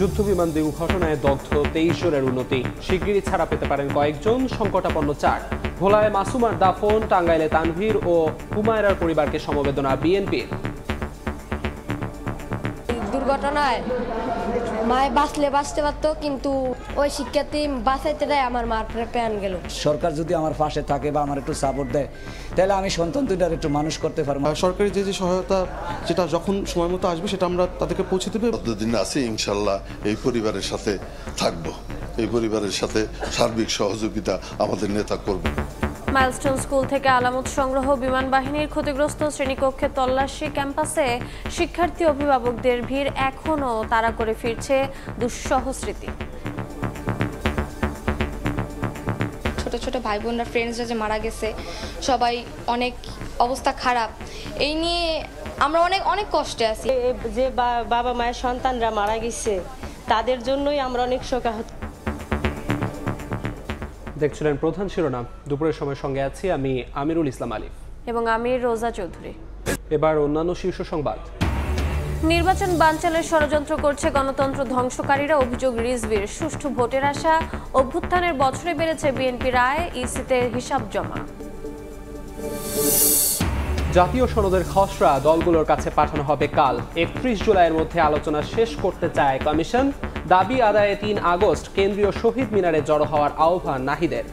যুদ্ধবিমান দুর্ঘটনায় দগ্ধ 23 জনের উন্নতি, শিগগিরই ছাড়া পেতে পারেন কয়েকজন, সংকটাপন্ন 4। ভোলায় মাসুমার দাফন, টাঙ্গাইলে তানভীর ও হুমায়রার পরিবারকে সমবেদনা বিএনপির। দুর্ঘটনায় মায় বাঁচতে পারতো, কিন্তু ওই শিক্ষার্থী বাঁচাইতে দেয় আমার মার প্রাণ গেল। সরকার যদি আমার পাশে থাকে বা আমার একটু সাপোর্ট দেয়, তাহলে আমি সন্তান দুইটার একটু মানুষ করতে পারবো। সরকারি যে সহায়তা যেটা যখন সময় মতো আসবে সেটা আমরা তাদেরকে পৌঁছে দেবো। যতদিন আছি ইনশাল্লাহ এই পরিবারের সাথে থাকবো, এই পরিবারের সাথে সার্বিক সহযোগিতা আমাদের নেতা করবে। মাইলস্টোন স্কুল থেকে আলামত সংগ্রহ, বিমান বাহিনীর ক্ষতিগ্রস্ত শ্রেণীকক্ষে তল্লাশি, ক্যাম্পাসে শিক্ষার্থী অভিভাবকদের ভিড়, এখনও তাড়া করে ফিরছে দুঃসহ স্মৃতি। ছোট ছোট ভাই বোনরা, ফ্রেন্ডসরা যে মারা গেছে, সবাই অনেক অবস্থা খারাপ, এই নিয়ে আমরা অনেক কষ্টে আছি। যে বাবা মায়ের সন্তানরা মারা গেছে তাদের জন্যই আমরা অনেক শোকাহত। দেখছিলেন প্রধান শিরোনাম। দুপুরের সময় সঙ্গে আছি আমি আমিরুল ইসলাম আলিফ এবং আমি রোজা চৌধুরী। এবার অন্যান্য শীর্ষ সংবাদ। নির্বাচন বানচালের ষড়যন্ত্র করছে গণতন্ত্র ধ্বংসকারীরা, অভিযোগ রিজভির। সুষ্ঠু ভোটের আশা, অভ্যুত্থানের বছরে বেড়েছে বিএনপি রায়, ইসিতে হিসাব জমা। জাতীয় সনদের খসড়া দলগুলোর কাছে পাঠানো হবে কাল। 31 জুলাইয়ের মধ্যে আলোচনা শেষ করতে চায় কমিশন। দাবি আদায়ে 3 আগস্ট কেন্দ্রীয় শহীদ মিনারে জড়ো হওয়ার আহ্বান নাহিদের।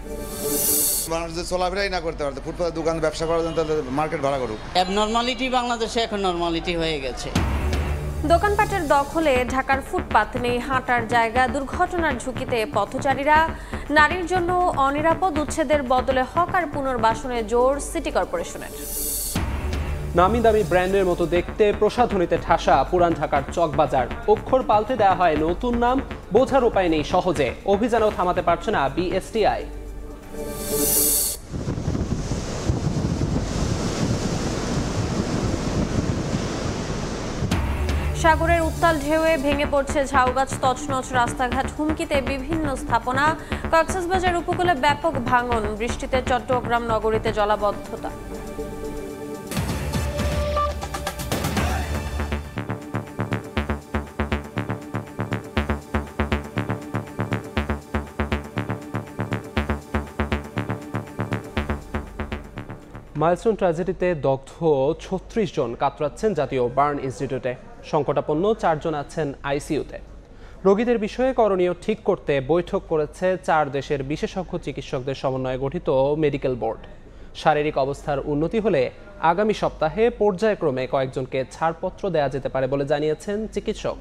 মানুষ যে চলাফেরাই না করতে পারতো, ফুটপাতে দোকান ব্যবসা করার জন্য মার্কেট ভাড়া করুক। অ্যাবনর্মালিটি বাংলাদেশে এখন নরমালিটি হয়ে গেছে। দোকানপাটের দখলে ঢাকার ফুটপাত, নেই হাঁটার জায়গা, দুর্ঘটনার ঝুঁকিতে পথচারীরা। নারীর জন্য অনিরাপদ, উচ্ছেদের বদলে হক আর পুনর্বাসনে জোর সিটি কর্পোরেশনের। নামি দামি ব্র্যান্ডের মতো দেখতে, প্রসাধনীতে ঠাসা পুরান ঢাকার চকবাজার। অক্ষর পাল্টে দেওয়া হয় নতুন নাম, বোঝার উপায় নেই সহজে। অভিযানও থামাতে পারছে না বিএসটিআই। সাগরের উত্তাল ঢেউয়ে ভেঙে পড়ছে ঝাউগাছ, তছনছ রাস্তাঘাট, হুমকিতে বিভিন্ন স্থাপনা। কক্সবাজার উপকূলে ব্যাপক ভাঙন, বৃষ্টিতে চট্টগ্রাম নগরীতে জলাবদ্ধতা। মাইলস্টোন ট্র্যাজেডিতে দগ্ধ 36 জন কাতরাচ্ছেন জাতীয় বার্ন ইনস্টিটিউটে। সংকটাপন্ন 4 জন আছেন আইসিইউতে। রোগীদের বিষয়ে করণীয় ঠিক করতে বৈঠক করেছে 4 দেশের বিশেষজ্ঞ চিকিৎসকদের সমন্বয়ে গঠিত মেডিকেল বোর্ড। শারীরিক অবস্থার উন্নতি হলে আগামী সপ্তাহে পর্যায়ক্রমে কয়েকজনকে ছাড়পত্র দেওয়া যেতে পারে বলে জানিয়েছেন চিকিৎসক।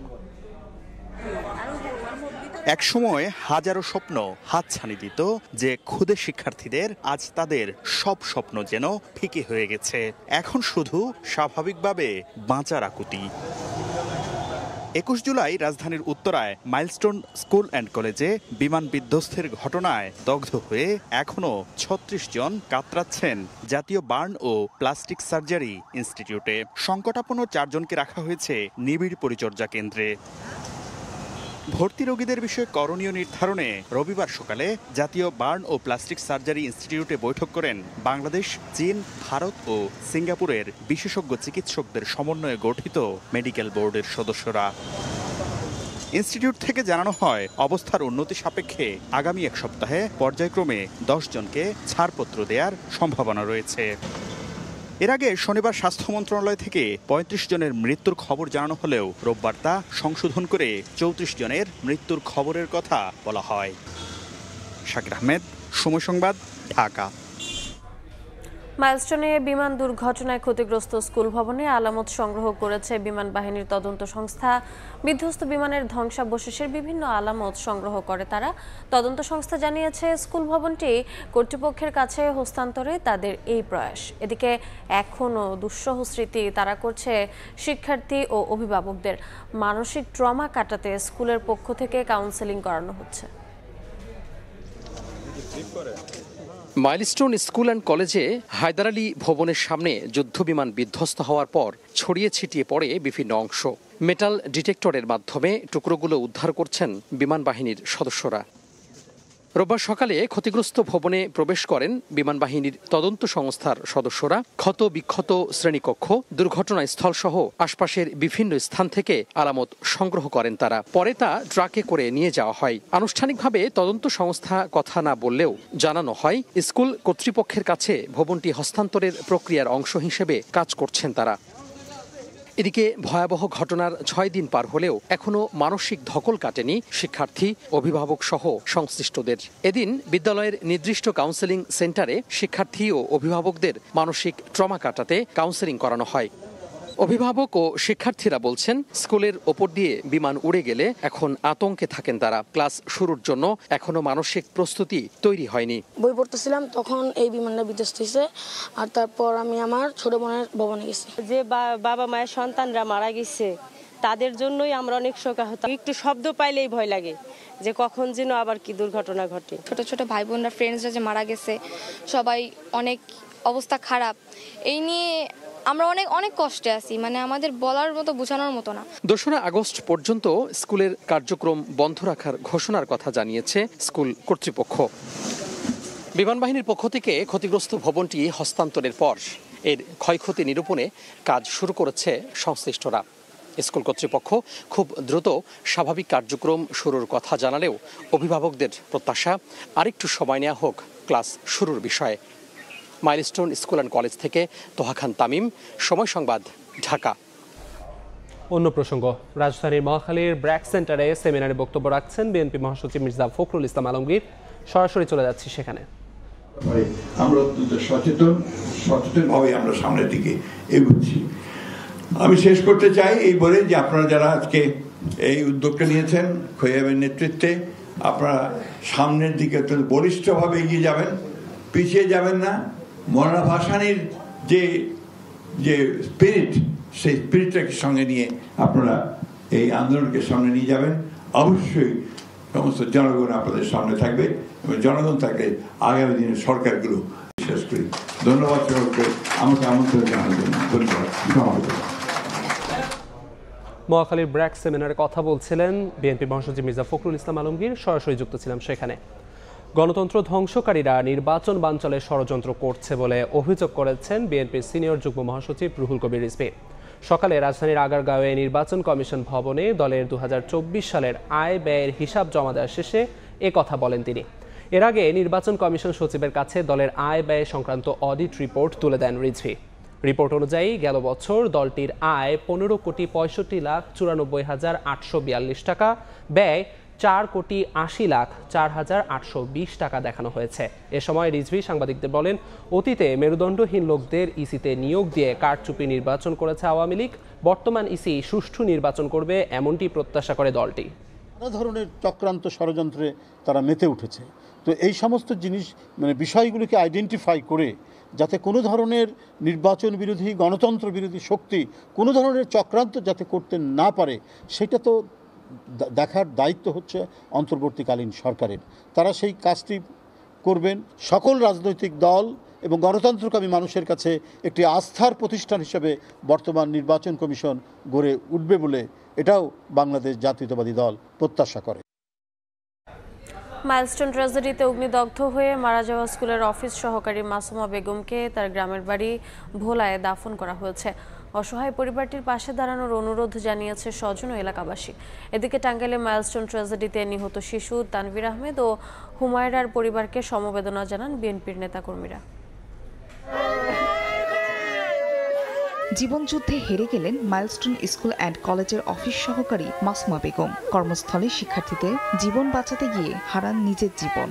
একসময় হাজারো স্বপ্ন হাতছানি দিত যে ক্ষুদে শিক্ষার্থীদের, আজ তাদের সব স্বপ্ন যেন ফিকে হয়ে গেছে। এখন শুধু স্বাভাবিকভাবে বাঁচার আকুতি। 21 জুলাই রাজধানীর উত্তরায় মাইলস্টোন স্কুল অ্যান্ড কলেজে বিমান বিধ্বস্তের ঘটনায় দগ্ধ হয়ে এখনও 36 জন কাতরাচ্ছেন জাতীয় বার্ন ও প্লাস্টিক সার্জারি ইনস্টিটিউটে। সংকটাপন্ন 4 জনকে রাখা হয়েছে নিবিড় পরিচর্যা কেন্দ্রে। ভর্তি রোগীদের বিষয়ে করণীয় নির্ধারণে রবিবার সকালে জাতীয় বার্ন ও প্লাস্টিক সার্জারি ইনস্টিটিউটে বৈঠক করেন বাংলাদেশ, চীন, ভারত ও সিঙ্গাপুরের বিশেষজ্ঞ চিকিৎসকদের সমন্বয়ে গঠিত মেডিকেল বোর্ডের সদস্যরা। ইনস্টিটিউট থেকে জানানো হয়, অবস্থার উন্নতি সাপেক্ষে আগামী 1 সপ্তাহে পর্যায়ক্রমে 10 জনকে ছাড়পত্র দেওয়ার সম্ভাবনা রয়েছে। এর আগে শনিবার স্বাস্থ্য মন্ত্রণালয় থেকে 35 জনের মৃত্যুর খবর জানানো হলেও রোববার তা সংশোধন করে 34 জনের মৃত্যুর খবরের কথা বলা হয়। শাকির আহমেদ, সময় সংবাদ, ঢাকা। মাইলস্টোনে বিমান দুর্ঘটনায় ক্ষতিগ্রস্ত স্কুল ভবনে আলামত সংগ্রহ করেছে বিমান বাহিনীর তদন্ত সংস্থা। বিধ্বস্ত বিমানের ধ্বংসাবশেষের বিভিন্ন আলামত সংগ্রহ করে তারা। তদন্ত সংস্থা জানিয়েছে, স্কুল ভবনটি কর্তৃপক্ষের কাছে হস্তান্তরে তাদের এই প্রয়াস। এদিকে এখনও দুঃসহ স্মৃতি তারা করছে শিক্ষার্থী ও অভিভাবকদের। মানসিক ট্রমা কাটাতে স্কুলের পক্ষ থেকে কাউন্সেলিং করানো হচ্ছে। মাইলস্টোন স্কুল অ্যান্ড কলেজে হায়দার আলী ভবনের সামনে যুদ্ধবিমান বিধ্বস্ত হওয়ার পর ছড়িয়ে ছিটিয়ে পড়ে বিভিন্ন অংশ। মেটাল ডিটেক্টরের মাধ্যমে টুকরোগুলো উদ্ধার করছেন বিমান বাহিনীর সদস্যরা। রোববার সকালে ক্ষতিগ্রস্ত ভবনে প্রবেশ করেন বিমান বাহিনীর তদন্ত সংস্থার সদস্যরা। ক্ষত বিক্ষত শ্রেণীকক্ষ, দুর্ঘটনাস্থল সহ আশপাশের বিভিন্ন স্থান থেকে আলামত সংগ্রহ করেন তারা। পরে তা ট্রাকে করে নিয়ে যাওয়া হয়। আনুষ্ঠানিকভাবে তদন্ত সংস্থা কথা না বললেও জানানো হয় স্কুল কর্তৃপক্ষের কাছে ভবনটি হস্তান্তরের প্রক্রিয়ার অংশ হিসেবে কাজ করছেন তারা। এদিকে ভয়াবহ ঘটনার 6 দিন পার হলেও এখনো মানসিক ধকল কাটেনি শিক্ষার্থী, অভিভাবক সহ সংশ্লিষ্টদের। এদিন বিদ্যালয়ের নির্দিষ্ট কাউন্সেলিং সেন্টারে শিক্ষার্থী ও অভিভাবকদের মানসিক ট্রমা কাটাতে কাউন্সেলিং করানো হয়। অভিভাবক ও শিক্ষার্থীরা বলছেন স্কুলের ওপর দিয়ে বিমান উড়ে গেলে এখন আতঙ্কে থাকেন তারা। ক্লাস শুরুর জন্য এখনো মানসিক প্রস্তুতি তৈরি হয়নি। বই পড়তেছিলাম তখন এই বিমানটা বিধ্বস্ত হয়েছে, আর তারপর আমি আমার ছোট বোনের ভবনে গেছি। যে বাবা মায়ের সন্তানরা মারা গেছে তাদের জন্যই আমরা অনেক শোকাহত। একটু শব্দ পাইলেই ভয় লাগে যে কখন যেন আবার কি দুর্ঘটনা ঘটে। ছোট ছোট ভাই বোনরা, ফ্রেন্ডসরা যে মারা গেছে, সবাই অনেক অবস্থা খারাপ। এই নিয়ে আমরা অনেক কষ্টে আছি, মানে আমাদের বলার মতো, বোঝানোর মতো না। 2রা আগস্ট পর্যন্ত স্কুলের কার্যক্রম বন্ধ রাখার ঘোষণার কথা জানিয়েছে স্কুল কর্তৃপক্ষ। বিমান বাহিনীর পক্ষ থেকে ক্ষতিগ্রস্ত ভবনটি হস্তান্তরের পর এর ক্ষয়ক্ষতি নিরূপণে কাজ শুরু করেছে সংশ্লিষ্টরা। স্কুল কর্তৃপক্ষ খুব দ্রুত স্বাভাবিক কার্যক্রম শুরুর কথা জানালেও অভিভাবকদের প্রত্যাশা আরেকটু সময় নেওয়া হোক ক্লাস শুরুর বিষয়ে। মাইলস্টোন স্কুল অ্যান্ড কলেজ থেকে তোহা খান তামিম, সময় সংবাদ, ঢাকা। অন্য প্রসঙ্গ, রাজধানীর মহাখালীর ব্র্যাক সেন্টারে সেমিনারে বক্তব্য রাখছেন বিএনপি মহাসচিব মির্জা ফখরুল ইসলাম আলমগীর। সরাসরি চলে যাচ্ছি সেখানে। আমরা অত্যন্ত সচেতনভাবে আমরা সামনের দিকে এগোচ্ছি। আমি শেষ করতে চাই এই বলে যে আপনারা যারা আজকে এই উদ্যোগটা নিয়েছেন খোয়াবের নেতৃত্বে, আপনারা সামনের দিকে অত্যন্ত বলিষ্ঠভাবে এগিয়ে যাবেন, পিছিয়ে যাবেন না। মৌলানা ভাসানীর যে স্পিরিট, সেই স্পিরিটটাকে সঙ্গে নিয়ে আপনারা এই আন্দোলনকে সামনে নিয়ে যাবেন। অবশ্যই সমস্ত জনগণ আপনাদের সামনে থাকবে এবং জনগণ থাকলে আগামী দিনের সরকারগুলো বিশ্বাস করি। ধন্যবাদ সকলকে আমাকে আমন্ত্রণ জানানোর জন্য। ধন্যবাদ। মহাখালীর ব্র্যাক সেমিনারে কথা বলছিলেন বিএনপি মহাসচিব মির্জা ফখরুল ইসলাম আলমগীর। সরাসরি যুক্ত ছিলাম সেখানে। গণতন্ত্র ধ্বংসকারীরা নির্বাচন বানচালে ষড়যন্ত্র করছে বলে অভিযোগ করেছেন বিএনপির সিনিয়র যুগ্ম মহাসচিব রুহুল কবির রিজভী। সকালে রাজধানীর আগারগাঁওয়ে নির্বাচন কমিশন ভবনে দলের 2024 সালের আয় ব্যয়ের হিসাব জমা দেওয়ার শেষে এ কথা বলেন তিনি। এর আগে নির্বাচন কমিশন সচিবের কাছে দলের আয় ব্যয় সংক্রান্ত অডিট রিপোর্ট তুলে দেন রিজভী। রিপোর্ট অনুযায়ী গেল বছর দলটির আয় 15,65,94,842 টাকা, ব্যয় 4,80,04,820 টাকা দেখানো হয়েছে। এ সময় রিজভী সাংবাদিকদের বলেন, অতীতে মেরুদণ্ডহীন লোকদের ইসিতে নিয়োগ দিয়ে কারচুপি নির্বাচন করেছে আওয়ামী লীগ। বর্তমান ইসি সুষ্ঠু নির্বাচন করবে এমনটি প্রত্যাশা করে দলটি। নানা ধরনের চক্রান্ত ষড়যন্ত্রে তারা মেতে উঠেছে। তো এই সমস্ত জিনিস বিষয়গুলিকে আইডেন্টিফাই করে যাতে কোনো ধরনের নির্বাচন বিরোধী, গণতন্ত্র বিরোধী শক্তি কোনো ধরনের চক্রান্ত যাতে করতে না পারে, সেটা তো দেখার দায়িত্ব হচ্ছে অন্তর্বর্তীকালীন সরকারের। তারা সেই কাজটি করবেন। সকল রাজনৈতিক দল এবং গণতন্ত্রকামী মানুষের কাছে একটি আস্থার প্রতিষ্ঠান হিসেবে বর্তমান নির্বাচন কমিশন গড়ে উঠবে বলে এটাও বাংলাদেশ জাতীয়তাবাদী দল প্রত্যাশা করে। মাইলস্টোন ট্র্যাজেডিতে অগ্নিদগ্ধ হয়ে মারা যাওয়া স্কুলের অফিস সহকারী মাসুমা বেগমকে তার গ্রামের বাড়ি ভোলায় দাফন করা হয়েছে। অসহায় পরিবারটির পাশে দাঁড়ানোর অনুরোধ জানিয়েছে স্বজন ও এলাকাবাসী। এদিকে টাঙ্গাইলে মাইলস্টোন ট্র্যাজেডিতে নিহত শিশু তানভীর আহমেদ ও হুমায়রার পরিবারকে সমবেদনা জানান বিএনপির নেতাকর্মীরা। জীবনযুদ্ধে হেরে গেলেন মাইলস্টোন স্কুল অ্যান্ড কলেজের অফিস সহকারী মাসুমা বেগম। কর্মস্থলে শিক্ষার্থীদের জীবন বাঁচাতে গিয়ে হারান নিজের জীবন।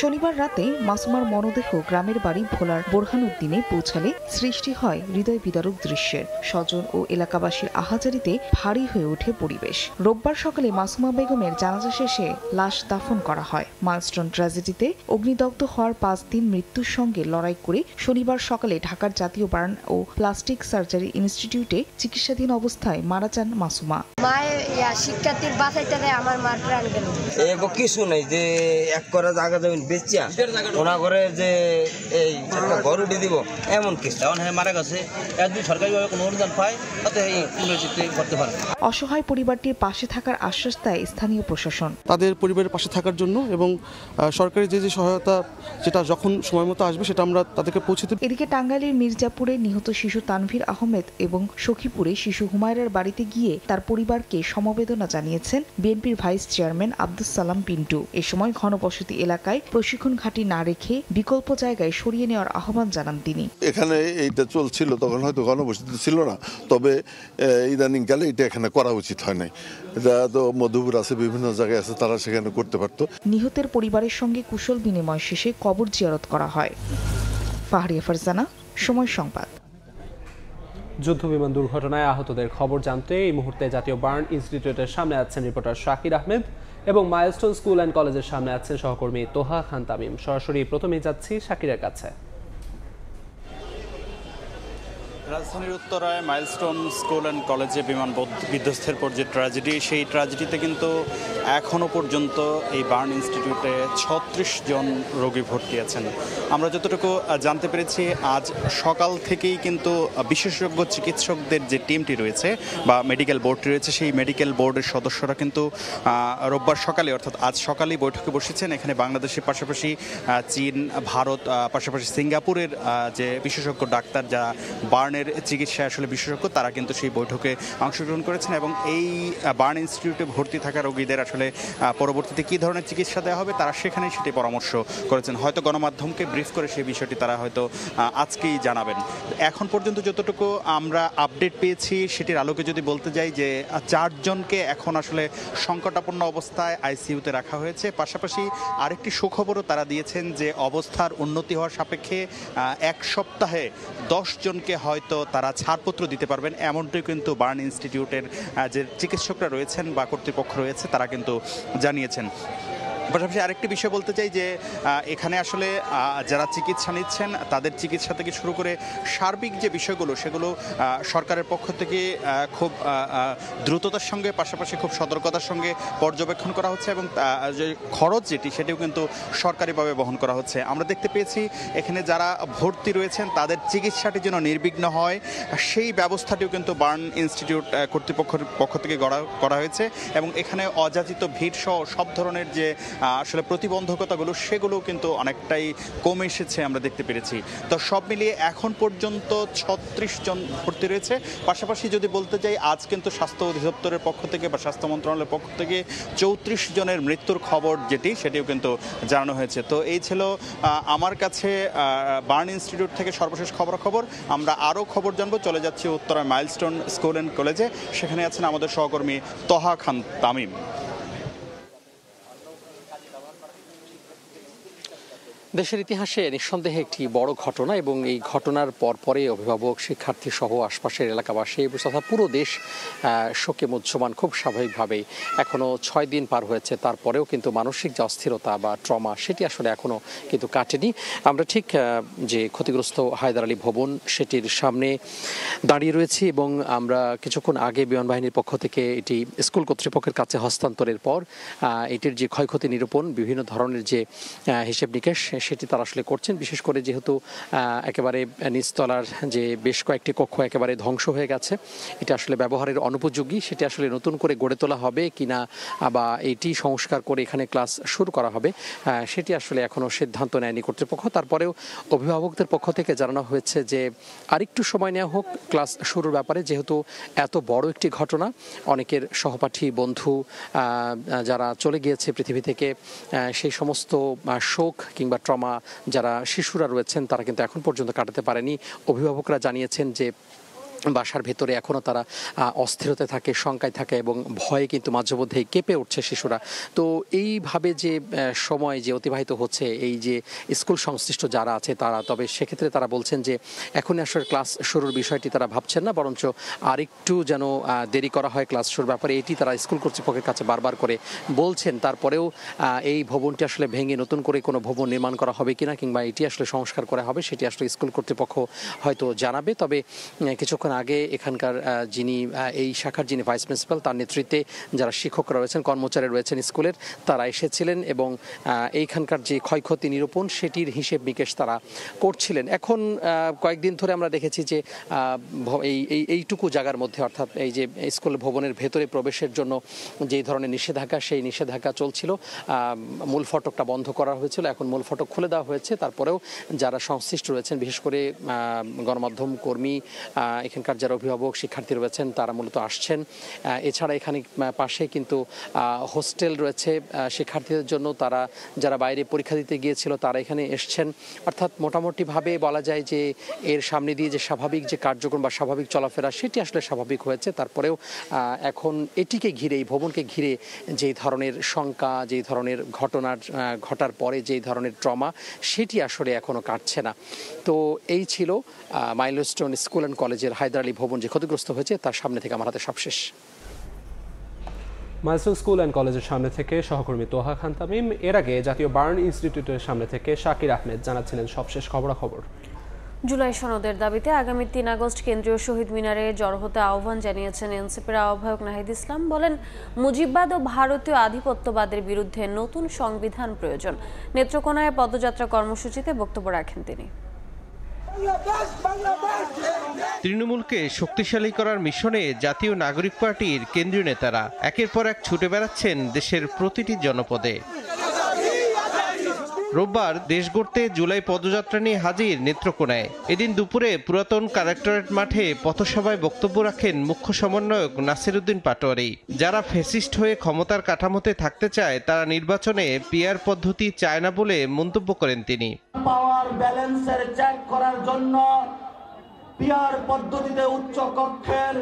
শনিবার রাতে মাসুমার মরদেহ গ্রামের বাড়ি ভোলার বোরহানউদ্দিনে পৌঁছালে সৃষ্টি হয় হৃদয় বিদারক দৃশ্যের। স্বজন ও এলাকাবাসীর আহাজারিতে ভারী হয়ে ওঠে পরিবেশ। রোববার সকালে মাসুমা বেগমের জানাজা শেষে লাশ দাফন করা হয়। মাইলস্টোন ট্র্যাজেডিতে অগ্নিদগ্ধ হওয়ার 5 দিন মৃত্যুর সঙ্গে লড়াই করে শনিবার সকালে ঢাকার জাতীয় বার্ন ও প্লাস্টিক সার্জারি ইনস্টিটিউটে চিকিৎসাধীন অবস্থায় মারা যান মাসুমা। শিক্ষার্থীর বাঁচাইতে আমার মার প্রাণ গেল। কিছু নেই যে এক করা জায়গা জমি বেচিয়া ওনা করে যে এই একটা ঘর উঠে দিব এমন কিছু এখন হ্যাঁ মারা গেছে একদিন সরকারিভাবে কোনো অনুদান পায় তাতে এই পুনর্চিত্তে করতে পারে। অসহায় পরিবারটির পাশে থাকার আশ্বাস দেয় স্থানীয় প্রশাসন। তাদের পরিবারের পাশে থাকার জন্য এবং সরকারি যে সহায়তা যেটা যখন সময় মতো আসবে সেটা আমরা তাদেরকে পৌঁছে দেব। এদিকে টাঙ্গাইলের মির্জাপুরে নিহত শিশু তানভীর আহমেদ এবং সখীপুরে শিশু হুমায়রার বাড়িতে গিয়ে তার পরিবারকে সমবেদনা জানিয়েছেন বিএনপির ভাইস চেয়ারম্যান আব্দুস সালাম পিন্টু। এ সময় ঘনবসতি এলাকায় প্রশিক্ষণ ঘাঁটি না রেখে বিকল্প জায়গায় সরিয়ে নেওয়ার আহ্বান জানান তিনি। এখানে এইটা চলছিল তখন হয়তো ঘনবসতি ছিল না, তবে ইদানিং কালে এটা এখানে করা উচিত হয় নাই। এটা তো মধুপুর আছে, বিভিন্ন জায়গায় আছে, তারা সেখানে করতে পারতো। নিহতের পরিবারের সঙ্গে কুশল বিনিময় শেষে কবর জিয়ারত করা হয়। ফাহরিয়া ফারজানা, সময় সংবাদ। যুদ্ধ বিমান দুর্ঘটনায় আহতদের খবর জানতে এই মুহূর্তে জাতীয় বার্ন ইনস্টিটিউটের সামনে আছেন রিপোর্টার শাকির আহমেদ এবং মাইলস্টোন স্কুল অ্যান্ড কলেজের সামনে আছেন সহকর্মী তোহা খান তামিম। সরাসরি প্রথমেই যাচ্ছি শাকিরের কাছে। রাজধানীর উত্তরায় মাইলস্টোন স্কুল অ্যান্ড কলেজে বিমান বিধ্বস্তের পর যে ট্র্যাজেডি, সেই ট্র্যাজেডিতে কিন্তু এখনও পর্যন্ত এই বার্ন ইনস্টিটিউটে 36 জন রোগী ভর্তি আছেন। আমরা যতটুকু জানতে পেরেছি আজ সকাল থেকেই কিন্তু বিশেষজ্ঞ চিকিৎসকদের যে টিমটি রয়েছে বা মেডিকেল বোর্ডটি রয়েছে, সেই মেডিকেল বোর্ডের সদস্যরা কিন্তু রোববার সকালে অর্থাৎ আজ সকালেই বৈঠকে বসেছেন। এখানে বাংলাদেশের পাশাপাশি চীন, ভারত, পাশাপাশি সিঙ্গাপুরের যে বিশেষজ্ঞ ডাক্তার যারা বার্ন চিকিৎসায় আসলে বিশেষজ্ঞ, তারা কিন্তু সেই বৈঠকে অংশগ্রহণ করেছেন এবং এই বার্ন ইনস্টিটিউটে ভর্তি থাকা রোগীদের আসলে পরবর্তীতে কী ধরনের চিকিৎসা দেওয়া হবে তারা সেখানেই সেটি পরামর্শ করেছেন। হয়তো গণমাধ্যমকে ব্রিফ করে সেই বিষয়টি তারা হয়তো আজকেই জানাবেন। এখন পর্যন্ত যতটুকু আমরা আপডেট পেয়েছি সেটির আলোকে যদি বলতে যাই যে 4 জনকে এখন আসলে সংকটাপন্ন অবস্থায় আইসিইউতে রাখা হয়েছে। পাশাপাশি আরেকটি সুখবরও তারা দিয়েছেন যে অবস্থার উন্নতি হওয়ার সাপেক্ষে 1 সপ্তাহে 10 জনকে হয়তো তারা ছাড়পত্র দিতে পারবেন, এমনটাই কিন্তু বার্ন ইনস্টিটিউটের যে চিকিৎসকরা রয়েছেন বা কর্তৃপক্ষ রয়েছে তারা কিন্তু জানিয়েছেন। পাশাপাশি আরেকটি বিষয় বলতে চাই যে এখানে আসলে যারা চিকিৎসা নিচ্ছেন তাদের চিকিৎসা থেকে শুরু করে সার্বিক যে বিষয়গুলো সেগুলো সরকারের পক্ষ থেকে খুব দ্রুততার সঙ্গে পাশাপাশি খুব সতর্কতার সঙ্গে পর্যবেক্ষণ করা হচ্ছে এবং যে খরচ যেটি সেটিও কিন্তু সরকারিভাবে বহন করা হচ্ছে। আমরা দেখতে পেয়েছি এখানে যারা ভর্তি রয়েছেন তাদের চিকিৎসাটি যেন নির্বিঘ্ন হয় সেই ব্যবস্থাটিও কিন্তু বার্ন ইনস্টিটিউট কর্তৃপক্ষের পক্ষ থেকে করা হয়েছে এবং এখানে অযাচিত ভিড় সহ সব ধরনের যে আসলে প্রতিবন্ধকতাগুলো সেগুলো কিন্তু অনেকটাই কমে এসেছে আমরা দেখতে পেরেছি। তো সব মিলিয়ে এখন পর্যন্ত 36 জন ভর্তি রয়েছে। পাশাপাশি যদি বলতে যাই আজ কিন্তু স্বাস্থ্য অধিদপ্তরের পক্ষ থেকে বা স্বাস্থ্য মন্ত্রণালয়ের পক্ষ থেকে 34 জনের মৃত্যুর খবর সেটিও কিন্তু জানানো হয়েছে। তো এই ছিল আমার কাছে বার্ন ইনস্টিটিউট থেকে সর্বশেষ খবর। আমরা আরও খবর জানবো, চলে যাচ্ছি উত্তরায় মাইলস্টোন স্কুল অ্যান্ড কলেজে। সেখানে আছেন আমাদের সহকর্মী তোহা খান তামিম। দেশের ইতিহাসে নিঃসন্দেহে একটি বড় ঘটনা এবং এই ঘটনার পরপরে অভিভাবক, শিক্ষার্থী সহ আশপাশের এলাকাবাসী তথা পুরো দেশ শোকে মুহ্যমান খুব স্বাভাবিকভাবেই। এখনও 6 দিন পার হয়েছে, তারপরেও কিন্তু মানসিক যে অস্থিরতা বা ট্রমা সেটি আসলে এখনও কিন্তু কাটেনি। আমরা ঠিক যে ক্ষতিগ্রস্ত হায়দার আলী ভবন সেটির সামনে দাঁড়িয়ে রয়েছি এবং আমরা কিছুক্ষণ আগে বিমান বাহিনীর পক্ষ থেকে এটি স্কুল কর্তৃপক্ষের কাছে হস্তান্তরের পর এটির যে ক্ষয়ক্ষতি নিরূপণ, বিভিন্ন ধরনের যে হিসেব নিকেশ সেটি তারা আসলে করছেন। বিশেষ করে যেহেতু একেবারে নিচতলার যে বেশ কয়েকটি কক্ষ একেবারে ধ্বংস হয়ে গেছে, এটা আসলে ব্যবহারের অনুপযোগী, সেটি আসলে নতুন করে গড়ে তোলা হবে কিনা বা এটি সংস্কার করে এখানে ক্লাস শুরু করা হবে সেটি আসলে এখনও সিদ্ধান্ত নেয়নি কর্তৃপক্ষ। তারপরেও অভিভাবকদের পক্ষ থেকে জানানো হয়েছে যে আরেকটু সময় নেওয়া হোক ক্লাস শুরুর ব্যাপারে, যেহেতু এত বড় একটি ঘটনা, অনেকের সহপাঠী বন্ধু যারা চলে গিয়েছে পৃথিবী থেকে, সেই সমস্ত শোক কিংবা ট্রমা যারা শিশুরা রয়েছেন তারা কিন্তু এখন পর্যন্ত কাটাতে পারেনি। অভিভাবকরা জানিয়েছেন যে বাসার ভেতরে এখনও তারা অস্থিরতা থাকে, শঙ্কায় থাকে এবং ভয়ে কিন্তু মাঝে মধ্যেই কেঁপে উঠছে শিশুরা। তো এইভাবে যে সময় যে অতিবাহিত হচ্ছে এই যে স্কুল সংশ্লিষ্ট যারা আছে তারা, তবে সেক্ষেত্রে তারা বলছেন যে এখন আসলে ক্লাস শুরুর বিষয়টি তারা ভাবছেন না, বরঞ্চ আরেকটু যেন দেরি করা হয় ক্লাস শুরুর ব্যাপারে, এটি তারা স্কুল কর্তৃপক্ষের কাছে বারবার করে বলছেন। তারপরেও এই ভবনটি আসলে ভেঙে নতুন করে কোনো ভবন নির্মাণ করা হবে কিনা কিংবা এটি আসলে সংস্কার করা হবে সেটি আসলে স্কুল কর্তৃপক্ষ হয়তো জানাবে। তবে কিছুক্ষণ কিছুক্ষণ আগে এখানকার যিনি এই শাখার যিনি ভাইস প্রিন্সিপাল তার নেতৃত্বে যারা শিক্ষকরা রয়েছেন, কর্মচারী রয়েছেন স্কুলের, তারা এসেছিলেন এবং এইখানকার যে ক্ষয়ক্ষতি নিরূপণ সেটির হিসেব নিকেশ তারা করছিলেন। এখন কয়েকদিন ধরে আমরা দেখেছি যে এইটুকু জায়গার মধ্যে, অর্থাৎ এই যে স্কুল ভবনের ভেতরে প্রবেশের জন্য যেই ধরনের নিষেধাজ্ঞা, সেই নিষেধাজ্ঞা চলছিল। মূল ফটকটা বন্ধ করা হয়েছিল, এখন মূল ফটক খুলে দেওয়া হয়েছে। তারপরেও যারা সংশ্লিষ্ট রয়েছেন, বিশেষ করে গণমাধ্যম কর্মী, এখানকার যারা অভিভাবক, শিক্ষার্থী রয়েছেন, তারা মূলত আসছেন। এছাড়া এখানে পাশে কিন্তু হোস্টেল রয়েছে শিক্ষার্থীদের জন্য, তারা যারা বাইরে পরীক্ষা দিতে গিয়েছিল তারা এখানে এসছেন। অর্থাৎ মোটামুটিভাবে বলা যায় যে এর সামনে দিয়ে যে স্বাভাবিক যে কার্যক্রম বা স্বাভাবিক চলাফেরা সেটি আসলে স্বাভাবিক হয়েছে। তারপরেও এখন এটিকে ঘিরে, এই ভবনকে ঘিরে যেই ধরনের শঙ্কা, যেই ধরনের ঘটার পরে যেই ধরনের ট্রমা, সেটি আসলে এখনও কাটছে না। তো এই ছিল মাইলস্টোন স্কুল অ্যান্ড কলেজের হায়দার আলী ভবন যে ক্ষতিগ্রস্ত হয়েছে, তার সামনে থেকে আমার হাতে সবশেষ। মাইলস্টোন স্কুল অ্যান্ড কলেজের সামনে থেকে সহকর্মী তোহা খান তামিম। এর আগে জাতীয় বার্ন ইনস্টিটিউটের সামনে থেকে শাকির আহমেদ জানাচ্ছিলেন সবশেষ খবরাখবর। জুলাই সনদের দাবিতে আগামী 3 আগস্ট কেন্দ্রীয় শহীদ মিনারে জড়ো হতে আহ্বান জানিয়েছেন এনসিপির আহ্বায়ক নাহিদ ইসলাম। বলেন, মুজিববাদ ও ভারতীয় আধিপত্যবাদের বিরুদ্ধে নতুন সংবিধান প্রয়োজন। নেত্রকোনায় পদযাত্রা কর্মসূচিতে বক্তব্য রাখেন তিনি। তৃণমূলকে শক্তিশালী করার মিশনে জাতীয় নাগরিক পার্টির কেন্দ্রীয় নেতারা একের পর এক ছুটে বেড়াচ্ছেন দেশের প্রতিটি জনপদে। রোববার দেশ গড়তে জুলাই পদযাত্রা নিয়ে হাজির নেত্রকোনায়। এদিন দুপুরে পুরাতন কালেক্টরেট মাঠে পথসভায় বক্তব্য রাখেন মুখ্য সমন্বয়ক নাসিরউদ্দিন পাটোয়ারি। যারা ফ্যাসিস্ট হয়ে ক্ষমতার কাঠামোতে থাকতে চায় তারা নির্বাচনে পিআর পদ্ধতি চায় না বলে মন্তব্য করেন তিনি। পাওয়ার ব্যালেন্সের চেক করার জন্য পিআর পদ্ধতিতে উচ্চ কক্ষের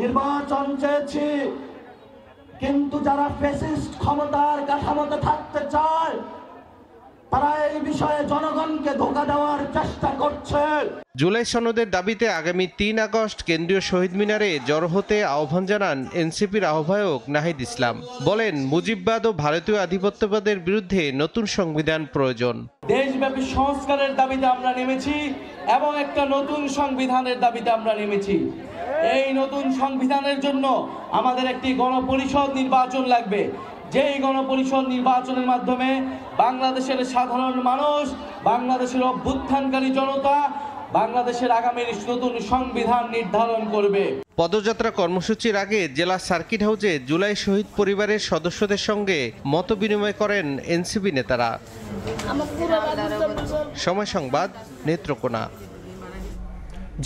নির্বাচন চেয়েছি, কিন্তু যারা ফ্যাসিস্ট ক্ষমতার কাঠামোতে থাকতে চায় তারা এই বিষয়ে জনগণকে ধোঁকা দেওয়ার চেষ্টা করছে। জুলাই সনদের দাবিতে আগামী 3 আগস্ট কেন্দ্রীয় শহীদ মিনারে জড়ো হতে আহ্বান জানান এনসিপির আহ্বায়ক নাহিদ ইসলাম। বলেন, মুজিববাদ ও ভারতীয় আধিপত্যবাদের বিরুদ্ধে নতুন সংবিধান প্রয়োজন। দেশব্যাপী সংস্কারের দাবিতে আমরা নেমেছি এবং একটা নতুন সংবিধানের দাবিতে আমরা নেমেছি। এই নতুন সংবিধানের জন্য আমাদের একটি গণপরিষদ নির্বাচন লাগবে, যেই গণপরিষদ নির্বাচনের মাধ্যমে বাংলাদেশের সাধারণ মানুষ, বাংলাদেশের অভ্যুত্থানকারী জনতা বাংলাদেশের আগামী নতুন সংবিধান নির্ধারণ করবে। পদযাত্রা কর্মসূচির আগে জেলা সার্কিট হাউসে জুলাই শহীদ পরিবারের সদস্যদের সঙ্গে মত বিনিময় করেন এনসিপি নেতারা। সময় সংবাদ, নেত্রকোনা।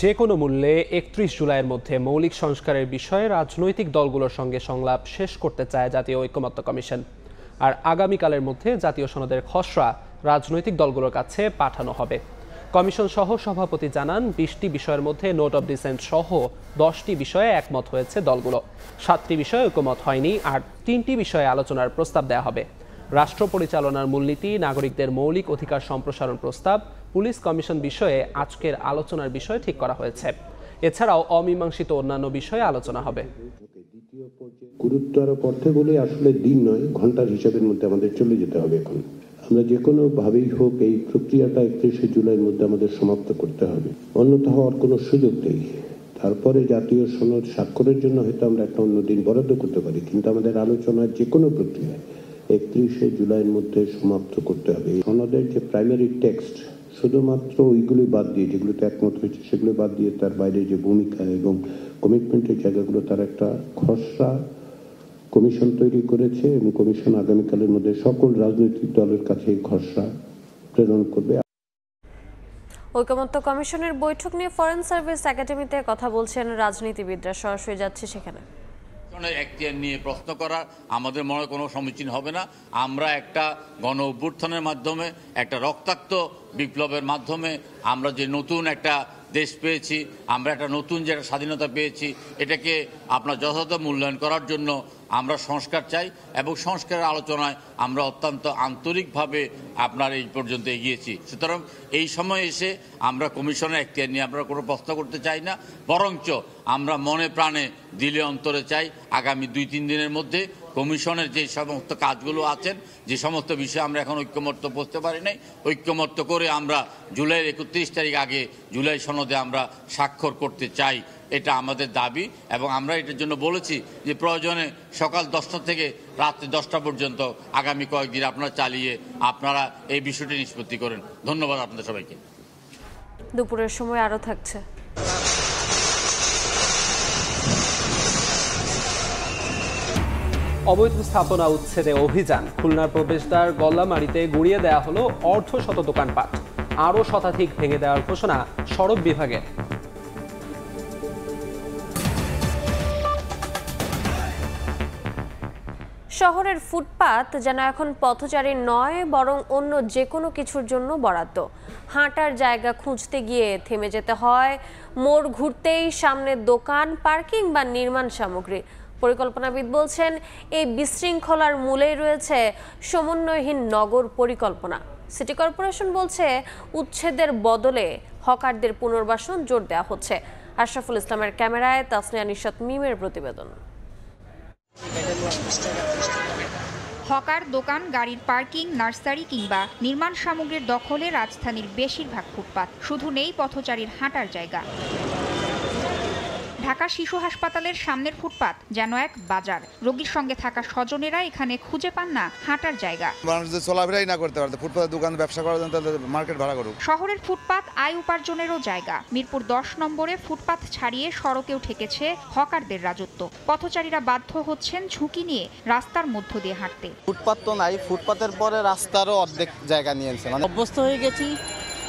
যে কোনো মূল্যে 31 জুলাইয়ের মধ্যে মৌলিক সংস্কারের বিষয়ে রাজনৈতিক দলগুলোর সঙ্গে সংলাপ শেষ করতে চায় জাতীয় ঐকমত্য কমিশন। আর আগামীকালের মধ্যে জাতীয় সনদের খসড়া রাজনৈতিক দলগুলোর কাছে পাঠানো হবে। কমিশন সহ সভাপতি জানান, 20টি বিষয়ের মধ্যে নোট অব ডিসেন্ট সহ 10টি বিষয়ে একমত হয়েছে দলগুলো। 7টি বিষয়ে ঐকমত হয়নি, আর 3টি বিষয়ে আলোচনার প্রস্তাব দেওয়া হবে। রাষ্ট্র পরিচালনার মূলনীতি, নাগরিকদের মৌলিক অধিকার সম্প্রসারণ প্রস্তাব, পুলিশ কমিশন বিষয়ে আজকের আলোচনার বিষয় ঠিক করা হয়েছে। এছাড়াও অমীমাংসিত অন্যান্য বিষয়ে আলোচনা হবে। গুরুত্ব আরো অর্থে বলে আসলে দিন নয়, ঘন্টার হিসাবের মধ্যে আমাদের চলে যেতে হবে। এখন আমরা যে কোনো ভাবেই হোক এই প্রক্রিয়াটা 31শে জুলাইয়ের মধ্যে আমাদের সমাপ্ত করতে হবে, অন্যথা হওয়ার কোনো সুযোগ নেই। তারপরে জাতীয় সনদ স্বাক্ষরের জন্য হয়তো আমরা একটা অন্য দিন বরাদ্দ করতে পারি, কিন্তু আমাদের আলোচনার যে কোনো প্রক্রিয়া 31শে জুলাইয়ের মধ্যে সমাপ্ত করতে হবে। সনদের যে প্রাইমারি টেক্সট, শুধুমাত্র ওইগুলি বাদ দিয়ে, যেগুলোতে একমত হয়েছে সেগুলো বাদ দিয়ে তার বাইরে যে ভূমিকা এবং কমিটমেন্টের জায়গাগুলো, তার একটা খসড়া কমিশন তৈরি করেছে এবং কমিশন আগামীকালের মধ্যে সকল রাজনৈতিক দলের কাছে এই খসড়া প্রেরণ করবে। ঐকমত্য কমিশনের বৈঠক নিয়ে ফরেন সার্ভিস একাডেমিতে কথা বলছেন রাজনীতিবিদরা। সরাসরি যাচ্ছে সেখানে। এখতিয়ার নিয়ে প্রশ্ন করা আমাদের মনে কোনো সম্মুখীন হবে না। আমরা একটা গণ অভ্যুত্থানের মাধ্যমে, একটা রক্তাক্ত বিপ্লবের মাধ্যমে আমরা যে নতুন একটা দেশ পেয়েছি, আমরা একটা নতুন যে স্বাধীনতা পেয়েছি, এটাকে আপনার যথাযথ মূল্যায়ন করার জন্য আমরা সংস্কার চাই এবং সংস্কারের আলোচনায় আমরা অত্যন্ত আন্তরিকভাবে আপনার এই পর্যন্ত এগিয়েছি। সুতরাং এই সময় এসে আমরা কমিশনের এখতিয়ার নিয়ে আমরা কোনো প্রশ্ন করতে চাই না, বরঞ্চ আমরা মনে প্রাণে দিলে অন্তরে চাই আগামী 2-3 দিনের মধ্যে কমিশনের যে সমস্ত কাজগুলো আছেন, যে সমস্ত বিষয়ে আমরা এখন ঐক্যমত্য বসতে পারি নাই, ঐক্যমত্য করে আমরা জুলাইয়ের 31 তারিখ আগে জুলাই সনদে আমরা স্বাক্ষর করতে চাই। এটা আমাদের দাবি এবং আমরা এটার জন্য বলেছি যে প্রয়োজনে সকাল 10টা থেকে রাত্রি 10টা পর্যন্ত আগামী কয়েকদিন আপনারা চালিয়ে আপনারা এই বিষয়টি নিষ্পত্তি করেন। ধন্যবাদ আপনাদের সবাইকে। দুপুরের সময় আরও থাকছে। অবৈধ স্থাপনা উচ্ছেদে অভিযান। খুলনার প্রবেশদ্বার গল্লামারীতে গুড়িয়ে দেওয়া হলো অর্ধশত দোকানপাট। আরও শতাধিক ভেঙে দেওয়ার ঘোষণা সড়ক বিভাগের। শহরের ফুটপাত যেন এখন পথচারীর নয়, বরং অন্য যে কোনো কিছুর জন্য বরাদ্দ। হাঁটার জায়গা খুঁজতে গিয়ে থেমে যেতে হয়, মোড় ঘুরতেই সামনের দোকান, পার্কিং বা নির্মাণ সামগ্রী। পরিকল্পনাবিদ বলছেন এই বিশৃঙ্খলার মূলেই রয়েছে সমন্বয়হীন নগর পরিকল্পনা। সিটি কর্পোরেশন বলছে উচ্ছেদের বদলে হকারদের পুনর্বাসন জোর দেওয়া হচ্ছে। আশরাফুল ইসলামের ক্যামেরায় তাসনিয়া নিশাত মিমের প্রতিবেদন। হকার, দোকান, গাড়ির পার্কিং, নার্সারি কিংবা নির্মাণ সামগ্রীর দখলে রাজধানীর বেশিরভাগ ফুটপাত। শুধু নেই পথচারীর হাঁটার জায়গা। ঢাকা শিশু হাসপাতালের সামনের ফুটপাত যেন এক বাজার। রোগীর সঙ্গে থাকা স্বজনেরা এখানে খুঁজে পান না হাঁটার জায়গা। মানুষ যে চলাফেরাই না করতে পারতো, ফুটপাতে দোকান ব্যবসা করার জন্য মার্কেট ভাড়া করুক। শহরের ফুটপাত আয় উপার্জনেরও জায়গা। মিরপুর 10 নম্বরে ফুটপাত ছাড়িয়ে সড়কেও ঠেকেছে হকারদের রাজত্ব। পথচারীরা বাধ্য হচ্ছেন ঝুঁকি নিয়ে রাস্তার মধ্য দিয়ে হাঁটতে। ফুটপাত তো নাই, ফুটপাতের পরে রাস্তারও অর্ধেক জায়গা নিয়েছে। মানে অভ্যস্ত হয়ে গেছি।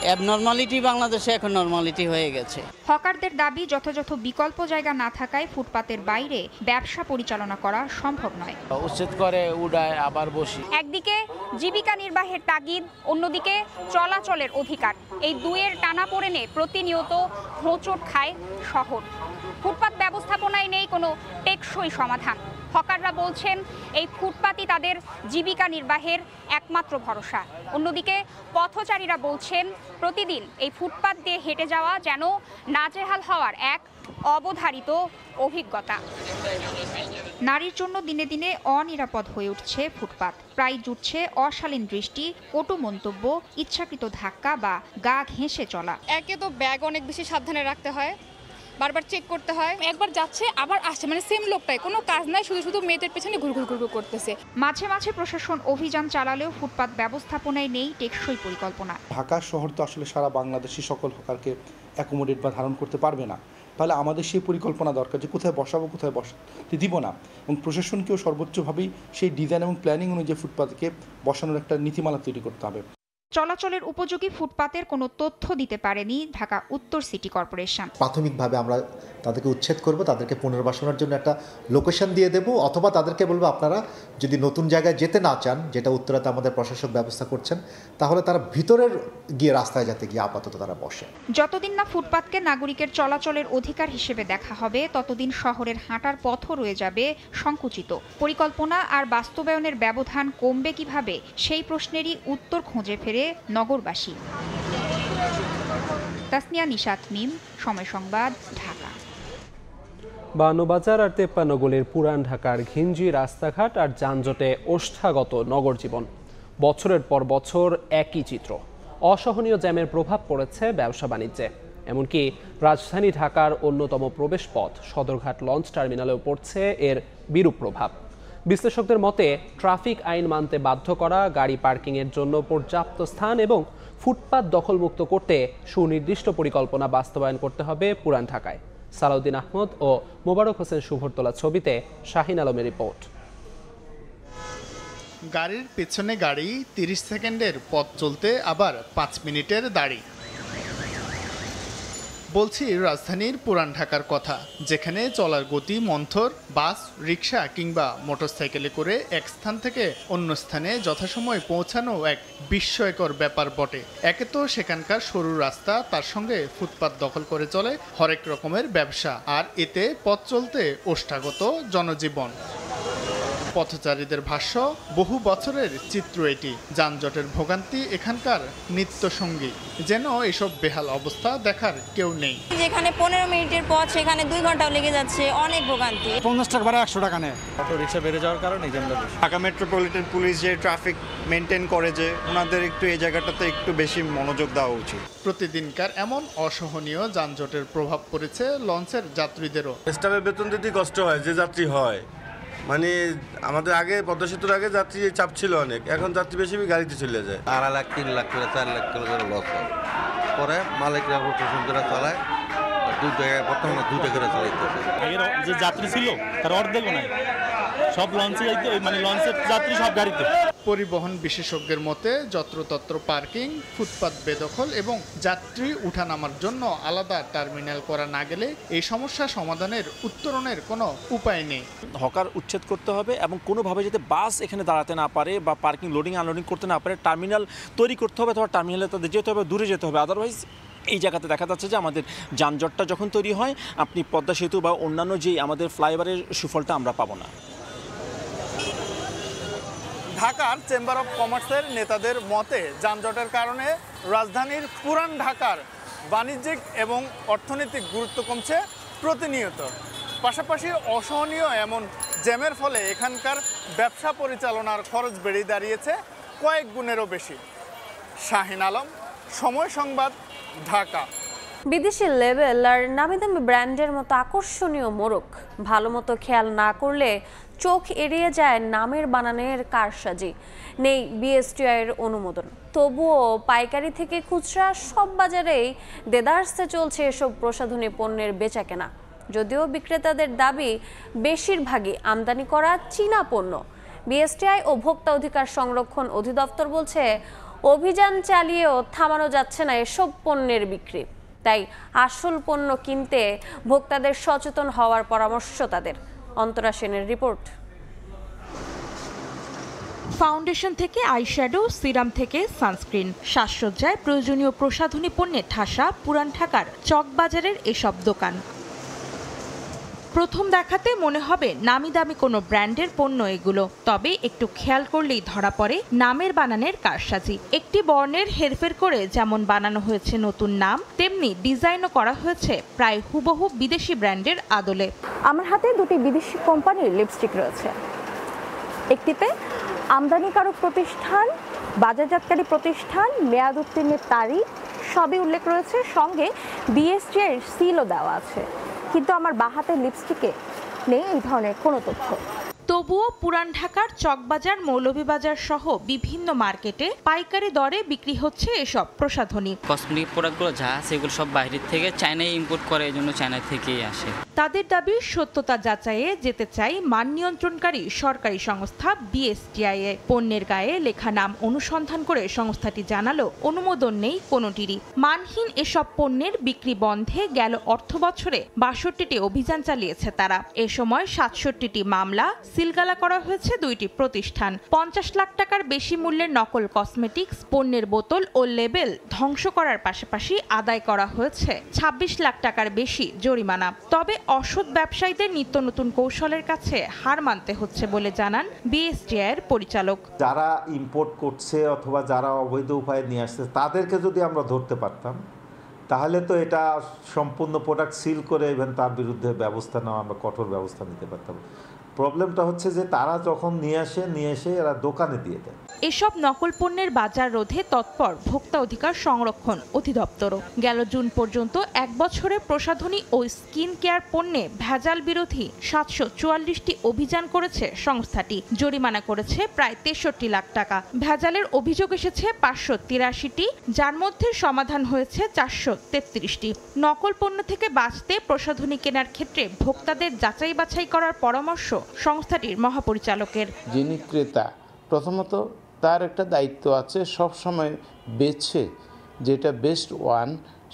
অ্যাবনর্মালিটি বাংলাদেশে এখন নরমালিটি হয়ে গেছে। হকারদের দাবি যথাযথ বিকল্প জায়গা না থাকায় ফুটপাতের বাইরে ব্যবসা পরিচালনা করা সম্ভব নয়। উচ্ছেদ করে উড়ায় আবার বসি। একদিকে জীবিকা নির্বাহের তাগিদ, অন্যদিকে চলাচলের অধিকার। এই দুয়ের টানাপোড়েনে প্রতিনিয়ত হোঁচট খায় শহর। ফুটপাত ব্যবস্থাপনায় নেই কোনো টেকসই সমাধান। হকাররা বলছেন এই ফুটপাতই তাদের জীবিকা নির্বাহের একমাত্র ভরসা। অন্যদিকে পথচারীরা বলছেন প্রতিদিন এই ফুটপাত দিয়ে হেঁটে যাওয়া যেন নাজেহাল হওয়ার এক অবধারিত অভিজ্ঞতা। নারীর জন্য দিনে দিনে অনিরাপদ হয়ে উঠছে ফুটপাত। প্রায় জুটছে অশালীন দৃষ্টি, কটু মন্তব্য, ইচ্ছাকৃত ধাক্কা বা গা ঘেঁষে চলা। একে তো ব্যাগ অনেক বেশি সাবধানে রাখতে হয়, বারবার চেক করতে হয়। একবার যাচ্ছে আবার আসছে, মানে সেম লোকটাই, কোনো কাজ নাই, শুধু শুধু মেয়েদের পেছনে ঘুরঘুর করতেছে। মাঝে মাঝে প্রশাসন অভিযান চালালেও ফুটপাত ব্যবস্থাপনায় নেই টেকসই পরিকল্পনা। ঢাকা শহর তো আসলে সারা বাংলাদেশি সকল হকারকে অ্যাকোমোডেট বা ধারণ করতে পারবে না। তাহলে আমাদের সেই পরিকল্পনা দরকার যে কোথায় বসাবো, কোথায় বসাতে দিব না, এবং প্রশাসনকেও সর্বোচ্চভাবেই সেই ডিজাইন এবং প্ল্যানিং অনুযায়ী ফুটপাতকে বসানোর একটা নীতিমালা তৈরি করতে হবে। চলাচলের উপযোগী ফুটপাতের কোনো তথ্য দিতে পারেনি ঢাকা উত্তর সিটি কর্পোরেশন। প্রাথমিকভাবে আমরা তাদেরকে উচ্ছেদ করব, তাদেরকে পুনর্বাসনের জন্য একটা লোকেশন দিয়ে দেব, অথবা তাদেরকে বলবো আপনারা যদি নতুন জায়গায় যেতে না চান, যেটা উত্তরাতে আমাদের প্রশাসক ব্যবস্থা করছেন, তাহলে তারা ভিতরের গিয়ে রাস্তায় যাতে গিয়ে আপাতত তারা বসে। যতদিন না ফুটপাতকে নাগরিকের চলাচলের অধিকার হিসেবে দেখা হবে, ততদিন শহরের হাঁটার পথও রয়ে যাবে সংকুচিত। পরিকল্পনা আর বাস্তবায়নের ব্যবধান কমবে কিভাবে, সেই প্রশ্নেরই উত্তর খুঁজে ফেরে নগরবাসী। তাসনিয়া নিশাত মিম, সময় সংবাদ, ঢাকা। 52 বাজার আর 53 গলির পুরান ঢাকার ঘিঞ্জি রাস্তাঘাট আর যানজটে ওষ্ঠাগত নগর জীবন। বছরের পর বছর একই চিত্র। অসহনীয় জ্যামের প্রভাব পড়েছে ব্যবসা বাণিজ্যে। এমনকি রাজধানী ঢাকার অন্যতম প্রবেশপথ সদরঘাট লঞ্চ টার্মিনালেও পড়ছে এর বিরূপ প্রভাব। বিশ্লেষকদের মতে ট্রাফিক আইন মানতে বাধ্য করা, গাড়ি পার্কিংয়ের জন্য পর্যাপ্ত স্থান এবং ফুটপাত দখলমুক্ত করতে সুনির্দিষ্ট পরিকল্পনা বাস্তবায়ন করতে হবে পুরান ঢাকায়। সালাউদ্দিন আহমদ ও মোবারক হোসেন শুভর তোলা ছবিতে শাহিন আলমের রিপোর্ট। গাড়ির পেছনে গাড়ি, 30 সেকেন্ডের পথ চলতে আবার 5 মিনিটের দাড়ি। বলছি রাজধানীর পুরান ঢাকার কথা, যেখানে চলার গতি মন্থর। বাস, রিক্সা কিংবা মোটরসাইকেলে করে এক স্থান থেকে অন্য স্থানে যথাসময়ে পৌঁছানো এক বিস্ময়কর ব্যাপার বটে। একে তো সেখানকার সরু রাস্তা, তার সঙ্গে ফুটপাত দখল করে চলে হরেক রকমের ব্যবসা, আর এতে পথ চলতে ওষ্ঠাগত জনজীবন। পথচারীদের ভাষ্য, বহু বছরের চিত্র এটি। যানজটের ভোগান্তি এখানকার নিত্যসঙ্গী, যেন এসব বেহাল অবস্থা দেখার কেউ নেই। যেখানে 15 মিনিটের পথ সেখানে 2 ঘন্টাও লেগে যাচ্ছে, অনেক ভোগান্তি। 50 টাকা ভাড়া 100 টাকা নেয়। অটো রিক্সা বেড়ে যাওয়ার কারণে জ্যামটা বেশি। ঢাকা মেট্রোপলিটন পুলিশ যে ট্রাফিক মেনটেন করে, যে ওনাদের একটু এই জায়গাটাতে একটু বেশি মনোযোগ দেওয়া উচিত। প্রতিদিনকার এমন অসহনীয় যানজটের প্রভাব পড়েছে লঞ্চের যাত্রীদেরও। স্টাফের বেতন দিতে কষ্ট হয়, যে যাত্রী হয়। মানে আমাদের আগে পদ্মা সেতুর আগে যাত্রী চাপ ছিল অনেক, এখন যাত্রী বেশি গাড়িতে চলে যায়। 2.5 লাখ 3 লাখ করে 4 লাখ করে লস হয়। পরে মালিকরা রোটেশন করে চালায়, বর্তমানে 2টা করে চালাইতেছে। আগের যে যাত্রী ছিল তার অর্ধেকও নাই, সব লঞ্চে মানে লঞ্চের যাত্রী সব গাড়িতে। পরিবহন বিশেষজ্ঞের মতে যত্রতত্র পার্কিং, ফুটপাত বেদখল এবং যাত্রী উঠানামার জন্য আলাদা টার্মিনাল করা না গেলে এই সমস্যা সমাধানের উত্তরণের কোনো উপায় নেই। হকার উচ্ছেদ করতে হবে এবং কোনোভাবে যাতে বাস এখানে দাঁড়াতে না পারে বা পার্কিং লোডিং আনলোডিং করতে না পারে, টার্মিনাল তৈরি করতে হবে, অথবা টার্মিনালে তাদের যেতে হবে, দূরে যেতে হবে। আদারওয়াইজ এই জায়গাতে দেখা যাচ্ছে যে আমাদের যানজটটা যখন তৈরি হয়, আপনি পদ্মা সেতু বা অন্যান্য যে আমাদের ফ্লাইওভারের সুফলটা আমরা পাবো না। ঢাকার চেম্বার অফ কমার্সের নেতাদের মতে যানজটের কারণে রাজধানীর পুরান ঢাকার বাণিজ্যিক এবং অর্থনৈতিক গুরুত্ব কমছে প্রতিনিয়ত। পাশাপাশি অসহনীয় এমন জ্যামের ফলে এখানকার ব্যবসা পরিচালনার খরচ বেড়ে দাঁড়িয়েছে কয়েক গুণেরও বেশি। শাহিন আলম, সময় সংবাদ, ঢাকা। বিদেশি লেবেল আর নামি দামি ব্র্যান্ডের মতো আকর্ষণীয় মোড়ক ভালো মতো খেয়াল না করলে চোখ এড়িয়ে যায় নামের বানানের কারসাজি। নেই বিএসটিআইয়ের অনুমোদন, তবুও পাইকারি থেকে খুচরা সব বাজারেই দেদারসে চলছে এসব প্রসাধনী পণ্যের বেচাকেনা। যদিও বিক্রেতাদের দাবি বেশিরভাগই আমদানি করা চীনা পণ্য। বিএসটিআই ও ভোক্তা অধিকার সংরক্ষণ অধিদপ্তর বলছে অভিযান চালিয়েও থামানো যাচ্ছে না এসব পণ্যের বিক্রি। তাই আসল পণ্য কিনতে ভোক্তাদের সচেতন হওয়ার পরামর্শ তাদের। অন্তরা সেনের রিপোর্ট। ফাউন্ডেশন থেকে আইশ্যাডো, সিরাম থেকে সানস্ক্রিন, সাজসজ্জায় প্রয়োজনীয় প্রসাধনী পণ্যে ঠাসা পুরান ঢাকার চকবাজারের এসব দোকান। প্রথম দেখাতে মনে হবে নামি দামি কোনো ব্র্যান্ডের পণ্য এগুলো, তবে একটু খেয়াল করলেই ধরা পড়ে নামের বানানের কারসাজি। একটি বর্ণের হেরফের করে যেমন বানানো হয়েছে নতুন নাম, তেমনি ডিজাইনও করা হয়েছে প্রায় হুবহু বিদেশি ব্র্যান্ডের আদলে। আমার হাতে দুটি বিদেশি কোম্পানির লিপস্টিক রয়েছে। একটিতে আমদানিকারক প্রতিষ্ঠান, বাজারজাতকারী প্রতিষ্ঠান, মেয়াদ উত্তীর্ণের তারিখ সবই উল্লেখ রয়েছে, সঙ্গে বিএসটিআইয়ের সিলও দেওয়া আছে। কিন্তু আমার বাঁ হাতের লিপস্টিকে নেই এই ধরনের কোনো তথ্য। তবুও পুরান ঢাকার চকবাজার, মৌলভীবাজার সহ বিভিন্ন মার্কেটে পাইকারি দরে বিক্রি হচ্ছে এসব প্রসাধনী। কসমেটিক প্রোডাক্টগুলো যা আছে এগুলো সব বাইরের থেকে চায়নায় ইম্পোর্ট করে, এই জন্য চায়না থেকেই আসে। তাদের দাবি সত্যতা যাচাইয়ে যেতে চাই মান নিয়ন্ত্রণকারী সরকারি সংস্থা বিএসটিআই এ। পণ্যের গায়ে লেখা নাম অনুসন্ধান করে সংস্থাটি জানালো অনুমোদন নেই কোনোটিরই। মানহীন এসব পণ্যের বিক্রি বন্ধে গেল অর্থবছরে 62টি অভিযান চালিয়েছে তারা। এ সময় 67টি মামলা, সিলগালা করা হয়েছে 2টি প্রতিষ্ঠান। 50 লাখ টাকার বেশি মূল্যের নকল কসমেটিক্স পণ্যের বোতল ও লেবেল ধ্বংস করার পাশাপাশি আদায় করা হয়েছে 26 লাখ টাকার বেশি জরিমানা। তবে অসৎ ব্যবসায়ীদের নিত্য নতুন কৌশলের কাছে হার মানতে হচ্ছে বলে জানান বিএসটিআইয়ের পরিচালক। যারা ইম্পোর্ট করছে অথবা যারা অবৈধ উপায়ে নিয়ে আসছে তাদেরকে যদি আমরা ধরতে পারতাম, তাহলে তো এটা সম্পূর্ণ প্রোডাক্ট সিল করে ইভেন তার বিরুদ্ধে ব্যবস্থা নেওয়া, আমরা কঠোর ব্যবস্থা নিতে পারতাম। প্রবলেমটা হচ্ছে যে তারা যখন নিয়ে এসে এরা দোকানে দিয়ে দেয়। এসব নকল পণ্যের বাজার রোধে তৎপর ভোক্তা অধিকার সংরক্ষণ অধিদপ্তরও। গেল জুন পর্যন্ত 1 বছরে প্রসাধনী ও স্কিন কেয়ার পণ্যে ভেজাল বিরোধী 744টি অভিযান করেছে সংস্থাটি। জরিমানা করেছে প্রায় 63 লাখ টাকা। ভেজালের অভিযোগ এসেছে 583টি, যার মধ্যে সমাধান হয়েছে 433টি। নকল পণ্য থেকে বাঁচতে প্রসাধনী কেনার ক্ষেত্রে ভোক্তাদের যাচাই বাছাই করার পরামর্শ সংস্থাটির মহাপরিচালকের। যিনি ক্রেতা, প্রথমত তার একটা দায়িত্ব আছে সব সময় বেছে যেটা বেস্ট ওয়ান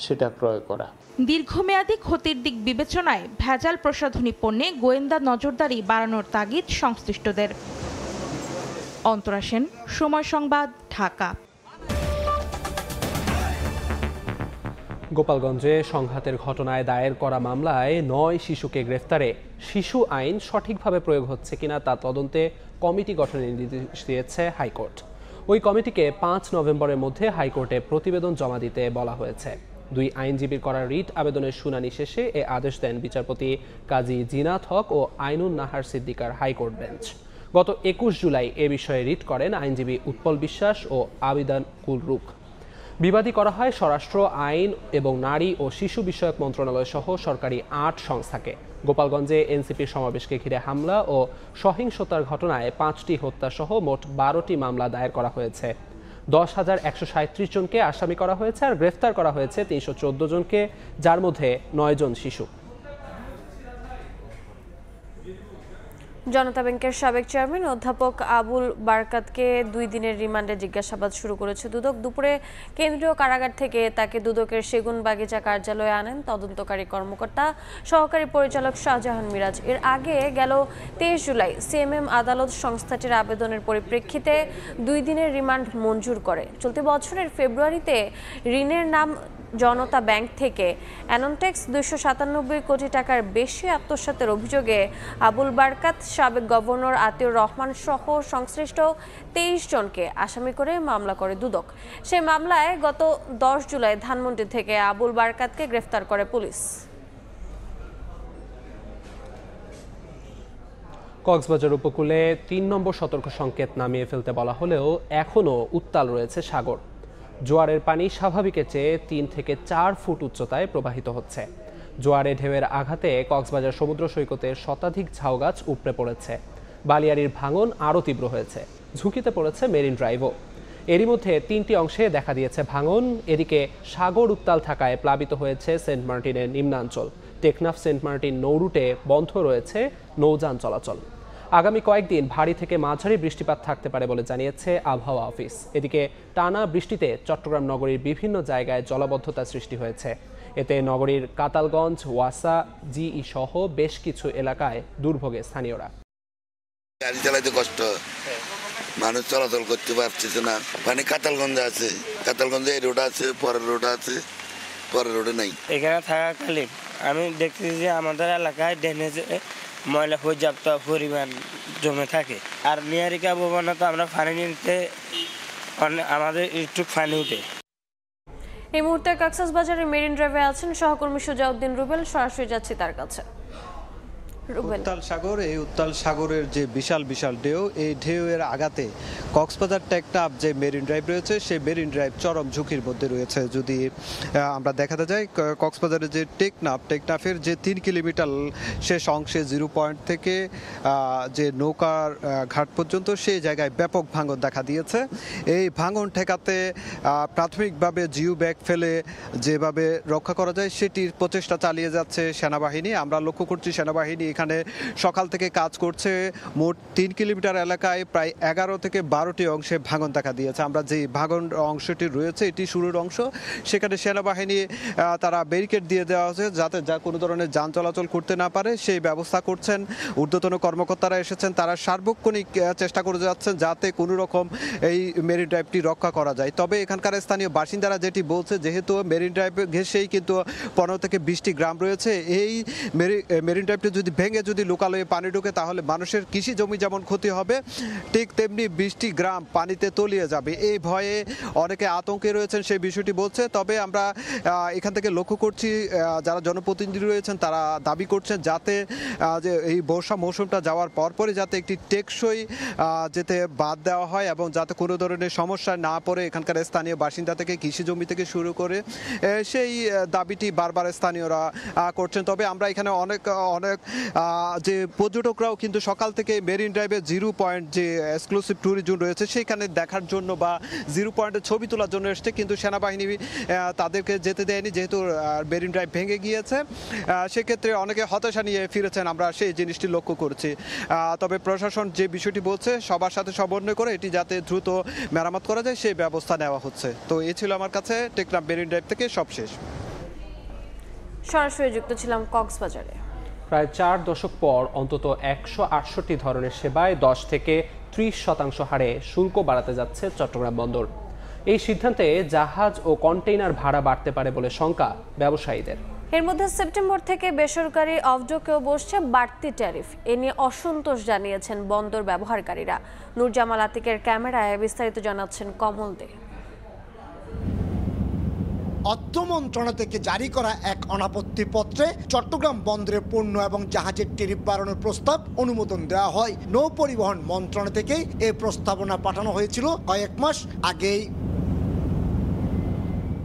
সেটা ক্রয় করা। দীর্ঘমেয়াদী ক্ষতির দিক বিবেচনায় ভেজাল প্রসাধনী পণ্যে গোয়েন্দা নজরদারি বাড়ানোর তাগিদ সংশ্লিষ্টদের। অন্তরা সেন, সময় সংবাদ, ঢাকা। গোপালগঞ্জে সংঘাতের ঘটনায় দায়ের করা মামলায় ৯ শিশুকে গ্রেফতারে শিশু আইন সঠিকভাবে প্রয়োগ হচ্ছে কিনা তা তদন্তে কমিটি গঠনের নির্দেশ দিয়েছে হাইকোর্ট। ওই কমিটিকে ৫ নভেম্বরের মধ্যে হাইকোর্টে প্রতিবেদন জমা দিতে বলা হয়েছে। ২ আইনজীবীর করা রিট আবেদনের শুনানি শেষে এ আদেশ দেন বিচারপতি কাজী জিনাত হক ও আইনুন নাহার সিদ্দিকার হাইকোর্ট বেঞ্চ। গত ২১ জুলাই এ বিষয়ে রিট করেন আইনজীবী উৎপল বিশ্বাস ও আবিদান কুল রুক। বিবাদী করা হয় স্বরাষ্ট্র, আইন এবং নারী ও শিশু বিষয়ক মন্ত্রণালয় সহ সরকারি ৮ সংস্থাকে। গোপালগঞ্জে এনসিপির সমাবেশকে ঘিরে হামলা ও সহিংসতার ঘটনায় ৫টি হত্যা সহ মোট ১২টি মামলা দায়ের করা হয়েছে। ১০,১৩৭ জনকে আসামি করা হয়েছে আর গ্রেফতার করা হয়েছে ৩১৪ জনকে, যার মধ্যে ৯ জন শিশু। জনতা ব্যাংকের সাবেক চেয়ারম্যান অধ্যাপক আবুল বারকাতকে ২ দিনের রিমান্ডে জিজ্ঞাসাবাদ শুরু করেছে দুদক। দুপুরে কেন্দ্রীয় কারাগার থেকে তাকে দুদকের সেগুনবাগিচা কার্যালয়ে আনেন তদন্তকারী কর্মকর্তা সহকারী পরিচালক শাহজাহান মিরাজ। এর আগে গেল ২৩ জুলাই সিএমএম আদালত সংস্থাটির আবেদনের পরিপ্রেক্ষিতে ২ দিনের রিমান্ড মঞ্জুর করে। চলতি বছরের ফেব্রুয়ারিতে ঋণের নাম জনতা ব্যাংক থেকে অ্যানন্টেক্স ২৯৭ কোটি টাকার বেশি আত্মসাতের অভিযোগে আবুল বারকাত, সাবেক গভর্নর আতিউর রহমান সহ সংশ্লিষ্ট ২৩ জনকে আসামি করে মামলা করে দুদক। সেই মামলায় গত ১০ জুলাই ধানমন্ডি থেকে আবুল বারকাতকে গ্রেফতার করে পুলিশ। কক্সবাজার উপকূলে ৩ নম্বর সতর্ক সংকেত নামিয়ে ফেলতে বলা হলেও এখনও উত্তাল রয়েছে সাগর। জোয়ারের পানি স্বাভাবিকের চেয়ে ৩ থেকে ৪ ফুট উচ্চতায় প্রবাহিত হচ্ছে। জোয়ারে ঢেউয়ের আঘাতে কক্সবাজার সমুদ্র সৈকতের শতাধিক ঝাউগাছ উপড়ে পড়েছে। বালিয়াড়ির ভাঙন আরও তীব্র হয়েছে, ঝুঁকিতে পড়েছে মেরিন ড্রাইভও। এরই মধ্যে ৩টি অংশে দেখা দিয়েছে ভাঙন। এদিকে সাগর উত্তাল থাকায় প্লাবিত হয়েছে সেন্ট মার্টিনের নিম্নাঞ্চল। টেকনাফ সেন্ট মার্টিন নৌরুটে বন্ধ রয়েছে নৌযান চলাচল। আগামী কয়েকদিন ভারী থেকে মাঝারি বৃষ্টিপাত থাকতে পারে বলে জানিয়েছে আবহাওয়া অফিস। এদিকে টানা বৃষ্টিতে চট্টগ্রাম নগরীর বিভিন্ন জায়গায় জলাবদ্ধতা সৃষ্টি হয়েছে। এতে নগরীর কাতালগঞ্জ, ওয়াসা, জিই সহ বেশ কিছু এলাকায় দুর্ভোগে স্থানীয়রা। গাড়ি চালাইতে কষ্ট, মানুষ চলাচল করতে পারছে না। মানে কাতালগঞ্জে আছে, কাতালগঞ্জে এই রোড আছে, পরের রোড আছে, পরের রোডে নাই। এখানে থাকাকালীন আমি দেখতেছি যে আমাদের এলাকায় ড্রেনেজে ময়লা পর্যাপ্ত পরিমাণ জমে থাকে। আর নিয়ারিকা ভবনে তো আমরা পানি নিতে আমাদের একটু পানি উঠে। এই মুহূর্তে কক্সবাজারের মেরিন ড্রাইভে আছেন সহকর্মী সুজাউদ্দিন রুবেল। সরাসরি যাচ্ছি তার কাছে। উত্তাল সাগর, এই উত্তাল সাগরের যে বিশাল বিশাল ঢেউ, এই ঢেউয়ের আঘাতে কক্সবাজার টেকনাফ যে মেরিন ড্রাইভ রয়েছে সেই মেরিন ড্রাইভ চরম ঝুঁকির মধ্যে রয়েছে। যদি আমরা দেখাতে যাই, কক্সবাজারের যে টেকনাফের যে ৩ কিলোমিটার শেষ অংশে 0 পয়েন্ট থেকে যে নৌকার ঘাট পর্যন্ত সেই জায়গায় ব্যাপক ভাঙন দেখা দিয়েছে। এই ভাঙন ঠেকাতে প্রাথমিকভাবে জিও ব্যাগ ফেলে যেভাবে রক্ষা করা যায় সেটির প্রচেষ্টা চালিয়ে যাচ্ছে সেনাবাহিনী। আমরা লক্ষ্য করছি সেনাবাহিনী এখানে সকাল থেকে কাজ করছে। মোট ৩ কিলোমিটার এলাকায় প্রায় ১১ থেকে ১২টি অংশে ভাঙন দেখা দিয়েছে। আমরা যে ভাঙন অংশটি রয়েছে এটি শুরুর অংশ, সেখানে সেনাবাহিনী তারা ব্যারিকেড দিয়ে দেওয়া হয়েছে যাতে যা কোনো ধরনের যান চলাচল করতে না পারে সেই ব্যবস্থা করছেন। ঊর্ধ্বতন কর্মকর্তারা এসেছেন, তারা সার্বক্ষণিক চেষ্টা করে যাচ্ছেন যাতে কোনো রকম এই মেরিন ড্রাইভটি রক্ষা করা যায়। তবে এখানকার স্থানীয় বাসিন্দারা যেটি বলছে, যেহেতু মেরিন ড্রাইভ ঘেঁষেই কিন্তু ১৫ থেকে ২০টি গ্রাম রয়েছে, এই মেরিন ড্রাইভটি যদি ভেঙে যদি লোকালয়ে পানি ঢোকে তাহলে মানুষের কৃষি জমি যেমন ক্ষতি হবে, ঠিক তেমনি ২০টি গ্রাম পানিতে তলিয়ে যাবে। এই ভয়ে অনেকে আতঙ্কে রয়েছেন, সেই বিষয়টি বলছে। তবে আমরা এখান থেকে লক্ষ্য করছি যারা জনপ্রতিনিধি রয়েছেন তারা দাবি করছেন যাতে যে এই বর্ষা মৌসুমটা যাওয়ার পরপরই যাতে একটি টেকসই যেতে বাদ দেওয়া হয় এবং যাতে কোনো ধরনের সমস্যা না পড়ে এখানকার স্থানীয় বাসিন্দা থেকে কৃষি জমি থেকে শুরু করে সেই দাবিটি বারবার স্থানীয়রা করছেন। তবে আমরা এখানে অনেক যে পর্যটকরাও কিন্তু সকাল থেকে মেরিন ড্রাইভের 0 পয়েন্ট যে এক্সক্লুসিভ ট্যুরিজম রয়েছে সেখানে দেখার জন্য বা 0 পয়েন্টের ছবি তোলার জন্য এসছে, কিন্তু সেনাবাহিনী তাদেরকে যেতে দেয়নি যেহেতু মেরিন ড্রাইভ ভেঙে গিয়েছে। সেক্ষেত্রে অনেকে হতাশা নিয়ে ফিরেছেন, আমরা সেই জিনিসটি লক্ষ্য করছি। তবে প্রশাসন যে বিষয়টি বলছে সবার সাথে সমন্বয় করে এটি যাতে দ্রুত মেরামত করা যায় সেই ব্যবস্থা নেওয়া হচ্ছে। তো এই ছিল আমার কাছে টেকনাফ মেরিন ড্রাইভ থেকে সবশেষ। সরাসরি যুক্ত ছিলাম কক্সবাজারে। প্রায় 4 দশক পর অন্তত 168 ধরনের সেবায় 10 থেকে 30% হারে শুল্ক বাড়াতে যাচ্ছে চট্টগ্রাম বন্দর। এই সিদ্ধান্তে জাহাজ ও কন্টেইনার ভাড়া বাড়তে পারে বলে শঙ্কা ব্যবসায়ীদের। এর মধ্যে সেপ্টেম্বর থেকে বেসরকারি অফডকেও বসছে বাড়তি ট্যারিফ। এ নিয়ে অসন্তোষ জানিয়েছেন বন্দর ব্যবহারকারীরা। নূরজামাল আতিকের ক্যামেরায় বিস্তারিত জানাচ্ছেন কমল দে। অর্থ মন্ত্রণালয় থেকে জারি করা এক অনাপত্তি পত্রে চট্টগ্রাম বন্দরের পণ্য এবং জাহাজের ট্যারিফ বাড়ানোর প্রস্তাব অনুমোদন দেওয়া হয়। নৌ পরিবহন মন্ত্রণালয় থেকে এই প্রস্তাবনা পাঠানো হয়েছিল কয়েক মাস আগেই।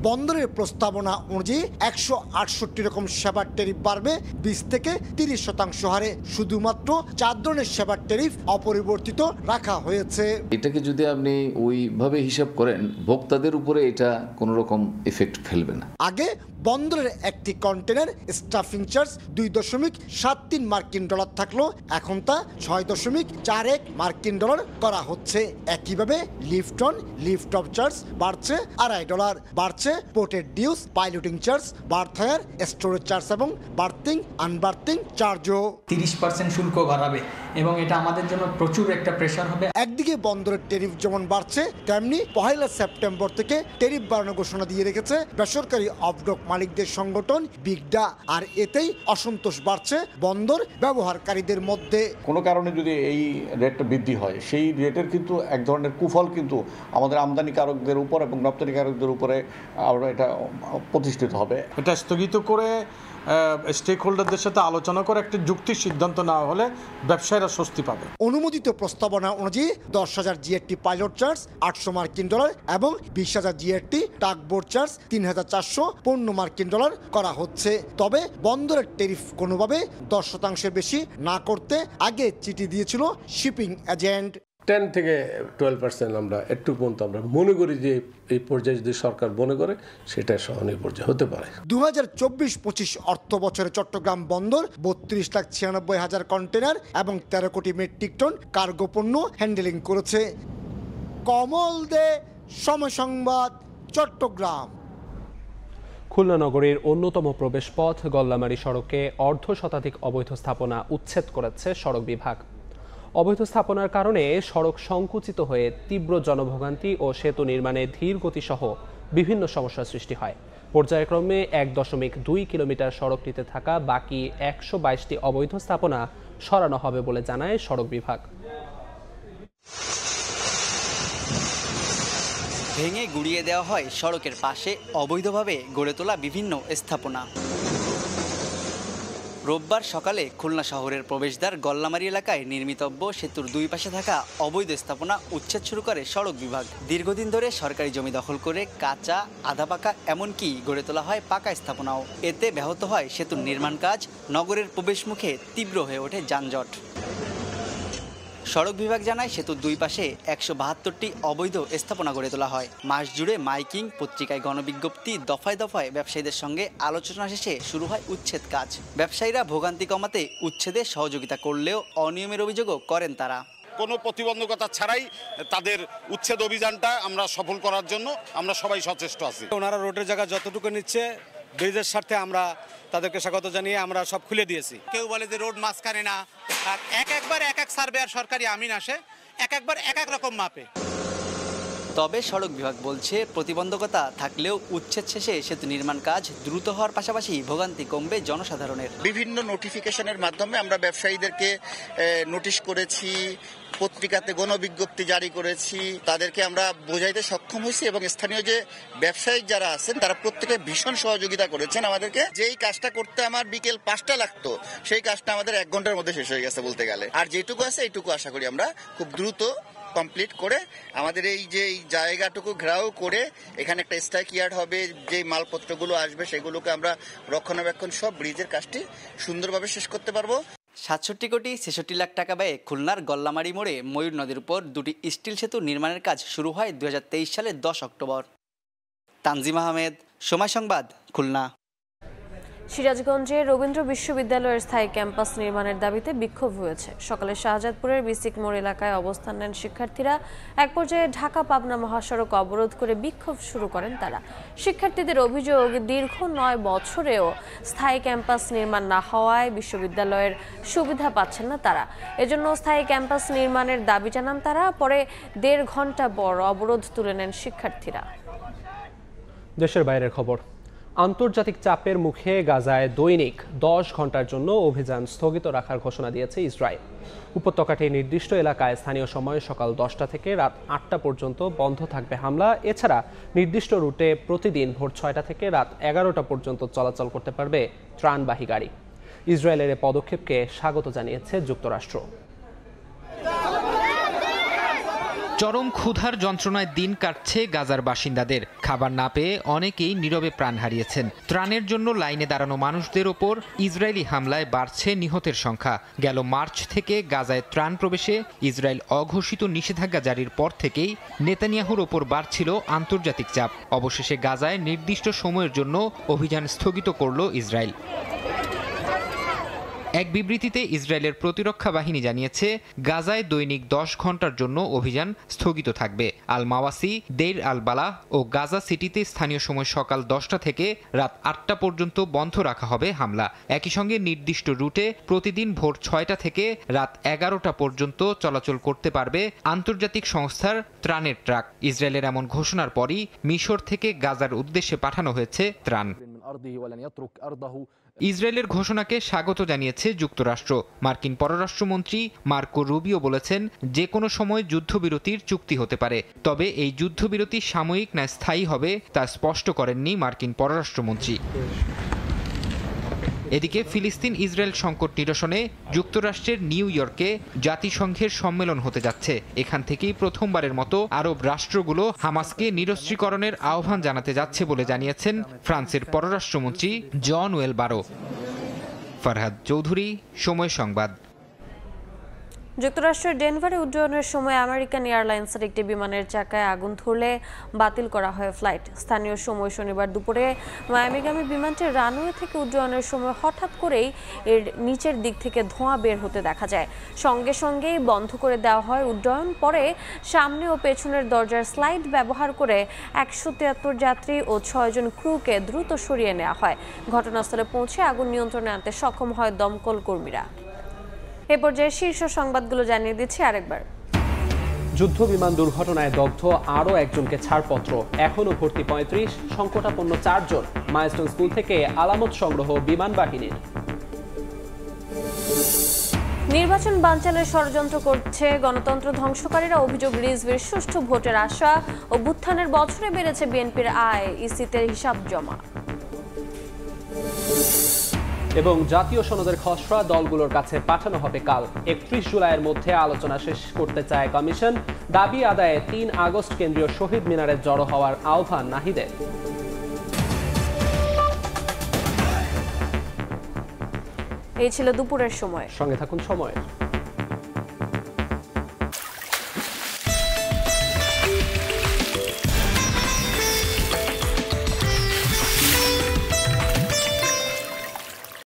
বন্দরের প্রস্তাবনা অনুযায়ী 168 রকম সেবার ট্যারিফ বাড়বে 20 থেকে 30% হারে। শুধুমাত্র 4 ধরনের সেবার ট্যারিফ অপরিবর্তিত রাখা হয়েছে। এটাকে যদি আপনি ওইভাবে হিসাব করেন, ভোক্তাদের উপরে এটা কোনো রকম এফেক্ট ফেলবে না। আগে বন্দরের একটি কন্টেনার স্টাফিং চার্জ 2.73 মার্কিন ডলার থাকলো, এখন তা 6.41 মার্কিন ডলার করা হচ্ছে। একইভাবে lift on lift off charge বাড়ছে $2.5। বাড়ছে পোর্টের dues, piloting charge, berth hire, storage charge এবং বার্থিং আনবার্থিং চার্জও 30% শুল্ক বাড়াবে এবং এটা আমাদের জন্য প্রচুর একটা প্রেশার হবে। একদিকে বন্দরের ট্যারিফ যেমন বাড়ছে, তেমনি 1 সেপ্টেম্বর থেকে ট্যারিফ বাড়ানোর ঘোষণা দিয়ে রেখেছে বেসরকারি অফডক মালিকদের সংগঠন বিগডা। আর এতেই অসন্তোষ বাড়ছে বন্দর ব্যবহারকারীদের মধ্যে। কোনো কারণে যদি এই রেটটা বৃদ্ধি হয়, সেই রেটের কিন্তু এক ধরনের কুফল কিন্তু আমাদের আমদানিকারকদের উপর এবং রপ্তানিকারকদের উপরে এটা প্রতিষ্ঠিত হবে। এটা স্থগিত করে স্টেক হোল্ডারদের সাথে আলোচনা করে একটা যুক্তির সিদ্ধান্ত নেওয়া হলে ব্যবসায়ীরা স্বস্তি পাবে। অনুমোদিত প্রস্তাবনা অনুযায়ী 10,000 জিএসটি পাইলট চার্জ $800 মার্কিন এবং 20,000 জিএসটি টাগবোট চার্জ $3,450 মার্কিন করা হচ্ছে। তবে বন্দরের ট্যারিফ কোনোভাবে 10% বেশি না করতে আগে চিঠি দিয়েছিল শিপিং এজেন্ট। 10 থেকে 12% আমরা একটু পর্যন্ত আমরা মনে করি যে এই পর্যায়ে যদি সরকার মনে করে সেটা সহনীয় পর্যায়ে হতে পারে। 2024-25 অর্থ বছরে চট্টগ্রাম বন্দর 32,96,000 কন্টেনার এবং 13 কোটি মেট্রিক টন কার্গো পণ্য হ্যান্ডেলিং করেছে। কমল দে, সময় সংবাদ, চট্টগ্রাম। খুলনা নগরীর অন্যতম প্রবেশপথ গল্লামারী সড়কে অর্ধশতাধিক অবৈধ স্থাপনা উচ্ছেদ করেছে সড়ক বিভাগ। অবৈধ স্থাপনার কারণে সড়ক সংকুচিত হয়ে তীব্র জনভোগান্তি ও সেতু নির্মাণে ধীর গতিসহ বিভিন্ন সমস্যার সৃষ্টি হয়। পর্যায়ক্রমে 1.2 কিলোমিটার সড়কটিতে থাকা বাকি 122টি অবৈধ স্থাপনা সরানো হবে বলে জানায় সড়ক বিভাগ। ভেঙে গুড়িয়ে দেওয়া হয় সড়কের পাশে অবৈধভাবে গড়ে তোলা বিভিন্ন স্থাপনা। রোববার সকালে খুলনা শহরের প্রবেশদ্বার গল্লামারী এলাকায় নির্মিতব্য সেতুর দুই পাশে থাকা অবৈধ স্থাপনা উচ্ছেদ শুরু করে সড়ক বিভাগ। দীর্ঘদিন ধরে সরকারি জমি দখল করে কাঁচা, আধা পাকা এমনকি গড়ে তোলা হয় পাকা স্থাপনাও। এতে ব্যাহত হয় সেতুর নির্মাণ কাজ, নগরের প্রবেশমুখে তীব্র হয়ে ওঠে যানজট। সড়ক বিভাগ জানায় সেতুর দুই পাশে 172টি অবৈধ স্থাপনা গড়ে তোলা হয়। মাস জুড়ে মাইকিং, পত্রিকায় গণবিজ্ঞপ্তি, দফায় দফায় ব্যবসায়ীদের সঙ্গে আলোচনা শেষে শুরু হয় উচ্ছেদ কাজ। ব্যবসায়ীরা ভোগান্তি কমাতে উচ্ছেদে সহযোগিতা করলেও অনিয়মের অভিযোগও করেন তারা। কোনো প্রতিবন্ধকতা ছাড়াই তাদের উচ্ছেদ অভিযানটা আমরা সফল করার জন্য আমরা সবাই সচেষ্ট আছি। ওনারা রোডের জায়গা যতটুকু নিচ্ছে ব্রিজের স্বার্থে আমরা তাদেরকে স্বাগত জানিয়ে আমরা সব খুলে দিয়েছি। কেউ বলে যে রোড মাঝখানে না, আর একবার এক সার্ভেয়ার সরকারি আমিন আসে, একবার এক রকম মাপে। তবে সড়ক বিভাগ বলছে প্রতিবন্ধকতা থাকলেও উচ্ছেদ শেষে সেতু নির্মাণ কাজ দ্রুত হওয়ার পাশাপাশি ভোগান্তি কমবে জনসাধারণের। বিভিন্ন নোটিফিকেশনের মাধ্যমে আমরা ব্যবসায়ীদেরকে নোটিশ করেছি, পত্রিকাতে গণবিজ্ঞপ্তি জারি করেছি, তাদেরকে আমরা বোঝাইতে সক্ষম হয়েছি এবং স্থানীয় যে ব্যবসায়ী যারা আছেন তারা প্রত্যেকে ভীষণ সহযোগিতা করেছেন আমাদেরকে। যেই কাজটা করতে আমার বিকেল 5টা লাগতো সেই কাজটা আমাদের 1 ঘন্টার মধ্যে শেষ হয়ে গেছে বলতে গেলে। আর যেটুকু আছে এইটুকু আশা করি আমরা খুব দ্রুত কমপ্লিট করে আমাদের এই যে জায়গাটুকু ঘেরাও করে এখানে একটা স্ট্রাইক ইয়ার্ড হবে, যে মালপত্রগুলো আসবে সেগুলোকে আমরা রক্ষণাবেক্ষণ সব ব্রিজের কাজটি সুন্দরভাবে শেষ করতে পারবো। 67 কোটি 66 লাখ টাকা ব্যয়ে খুলনার গল্লামারী মোড়ে ময়ূর নদীর উপর 2টি স্টিল সেতু নির্মাণের কাজ শুরু হয় 2023 সালের 10 অক্টোবর। তানজিম আহমেদ, সময় সংবাদ, খুলনা। সিরাজগঞ্জে রবীন্দ্র বিশ্ববিদ্যালয়ের স্থায়ী ক্যাম্পাস নির্মাণের দাবিতে বিক্ষোভ হয়েছে। সকালে শাহজাদপুরের বিসিক মোড় এলাকায় অবস্থান নেন শিক্ষার্থীরা। এক পর্যায়ে ঢাকা পাবনা মহাসড়ক অবরোধ করে বিক্ষোভ শুরু করেন তারা। শিক্ষার্থীদের অভিযোগ, দীর্ঘ 9 বছরেও স্থায়ী ক্যাম্পাস নির্মাণ না হওয়ায় বিশ্ববিদ্যালয়ের সুবিধা পাচ্ছেন না তারা। এজন্য স্থায়ী ক্যাম্পাস নির্মাণের দাবি জানান তারা। পরে 1.5 ঘন্টা পর অবরোধ তুলে নেন শিক্ষার্থীরা। দেশের বাইরের খবর। আন্তর্জাতিক চাপের মুখে গাজায় দৈনিক 10 ঘন্টার জন্য অভিযান স্থগিত রাখার ঘোষণা দিয়েছে ইসরায়েল। উপত্যকাটির নির্দিষ্ট এলাকায় স্থানীয় সময় সকাল 10টা থেকে রাত 8টা পর্যন্ত বন্ধ থাকবে হামলা। এছাড়া নির্দিষ্ট রুটে প্রতিদিন ভোর 6টা থেকে রাত 11টা পর্যন্ত চলাচল করতে পারবে ত্রাণবাহী গাড়ি। ইসরায়েলের এই পদক্ষেপকে স্বাগত জানিয়েছে যুক্তরাষ্ট্র। চরম ক্ষুধার যন্ত্রণায় দিন কাটছে গাজার বাসিন্দাদের। খাবার না পেয়ে অনেকেই নীরবে প্রাণ হারিয়েছেন। ত্রাণের জন্য লাইনে দাঁড়ানো মানুষদের ওপর ইসরায়েলি হামলায় বাড়ছে নিহতের সংখ্যা। গেল মার্চ থেকে গাজায় ত্রাণ প্রবেশে ইসরায়েল অঘোষিত নিষেধাজ্ঞা জারির পর থেকেই নেতানিয়াহুর ওপর বাড়ছিল আন্তর্জাতিক চাপ। অবশেষে গাজায় নির্দিষ্ট সময়ের জন্য অভিযান স্থগিত করল ইসরায়েল। এক বিবৃতিতে ইসরায়েলের প্রতিরক্ষা বাহিনী জানিয়েছে, গাজায় দৈনিক 10 ঘন্টার জন্য অভিযান স্থগিত থাকবে। আল মাওয়াসি, দেইর আল বালাহ ও গাজা সিটিতে স্থানীয় সময় সকাল 10টা থেকে রাত 8টা পর্যন্ত বন্ধ রাখা হবে হামলা। একই সঙ্গে নির্দিষ্ট রুটে প্রতিদিন ভোর 6টা থেকে রাত 11টা পর্যন্ত চলাচল করতে পারবে আন্তর্জাতিক সংস্থার ত্রাণের ট্রাক। ইসরায়েলের এমন ঘোষণার পরই মিশর থেকে গাজার উদ্দেশ্যে পাঠানো হয়েছে ত্রাণ। ইসরায়েলের ঘোষণাকে স্বাগত জানিয়েছে যুক্তরাষ্ট্র। মার্কিন পররাষ্ট্রমন্ত্রী মার্কো রুবিও বলেছেন, যে কোনো সময় যুদ্ধবিরতির চুক্তি হতে পারে, তবে এই যুদ্ধবিরতি সাময়িক না স্থায়ী হবে তা স্পষ্ট করেননি মার্কিন পররাষ্ট্রমন্ত্রী। এদিকে ফিলিস্তিন ইসরায়েল সংকট নিরসনে যুক্তরাষ্ট্রের নিউ ইয়র্কে জাতিসংঘের সম্মেলন হতে যাচ্ছে। এখান থেকেই প্রথমবারের মতো আরব রাষ্ট্রগুলো হামাসকে নিরস্ত্রীকরণের আহ্বান জানাতে যাচ্ছে বলে জানিয়েছেন ফ্রান্সের পররাষ্ট্রমন্ত্রী জন-ওয়েল বারো। ফরহাদ চৌধুরী, সময় সংবাদ। যুক্তরাষ্ট্রের ডেনভারে উড্ডয়নের সময় আমেরিকান এয়ারলাইন্সের একটি বিমানের চাকায় আগুন ধরলে বাতিল করা হয় ফ্লাইট। স্থানীয় সময় শনিবার দুপুরে মায়ামিগামী বিমানটি রানওয়ে থেকে উড্ডয়নের সময় হঠাৎ করেই এর নিচের দিক থেকে ধোঁয়া বের হতে দেখা যায়। সঙ্গে সঙ্গেই বন্ধ করে দেওয়া হয় উড্ডয়ন। পরে সামনে ও পেছনের দরজার স্লাইড ব্যবহার করে 173 যাত্রী ও 6 জন ক্রুকে দ্রুত সরিয়ে নেওয়া হয়। ঘটনাস্থলে পৌঁছে আগুন নিয়ন্ত্রণে আনতে সক্ষম হয় দমকল কর্মীরা। এ পর্যায়ে শীর্ষ সংবাদগুলো জানিয়ে দিচ্ছি আরেকবার। যুদ্ধ বিমান দুর্ঘটনায় দগ্ধ আরও একজনকে ছাড়পত্র, এখনও ভর্তি 35, সংকটাপন্ন 4 জন। মাইলস্টোন স্কুল থেকে আলামত সংগ্রহ বিমান বাহিনীর। নির্বাচন বানচালের ষড়যন্ত্র করছে গণতন্ত্র ধ্বংসকারীরা। অভিযোগ, রিজভির সুষ্ঠু ভোটের আশা ও ভুত্থানের বছরে বেড়েছে বিএনপির আয়, ইসিতে হিসাব জমা। এবং জাতীয় সনদের খসড়া দলগুলোর কাছে পাঠানো হবে কাল। 31 জুলাইয়ের মধ্যে আলোচনা শেষ করতে চায় কমিশন। দাবি আদায়ে 3 আগস্ট কেন্দ্রীয় শহীদ মিনারে জড়ো হওয়ার আহ্বান নাহিদের। এই ছিল দুপুরের সময়। সঙ্গে থাকুন সময়।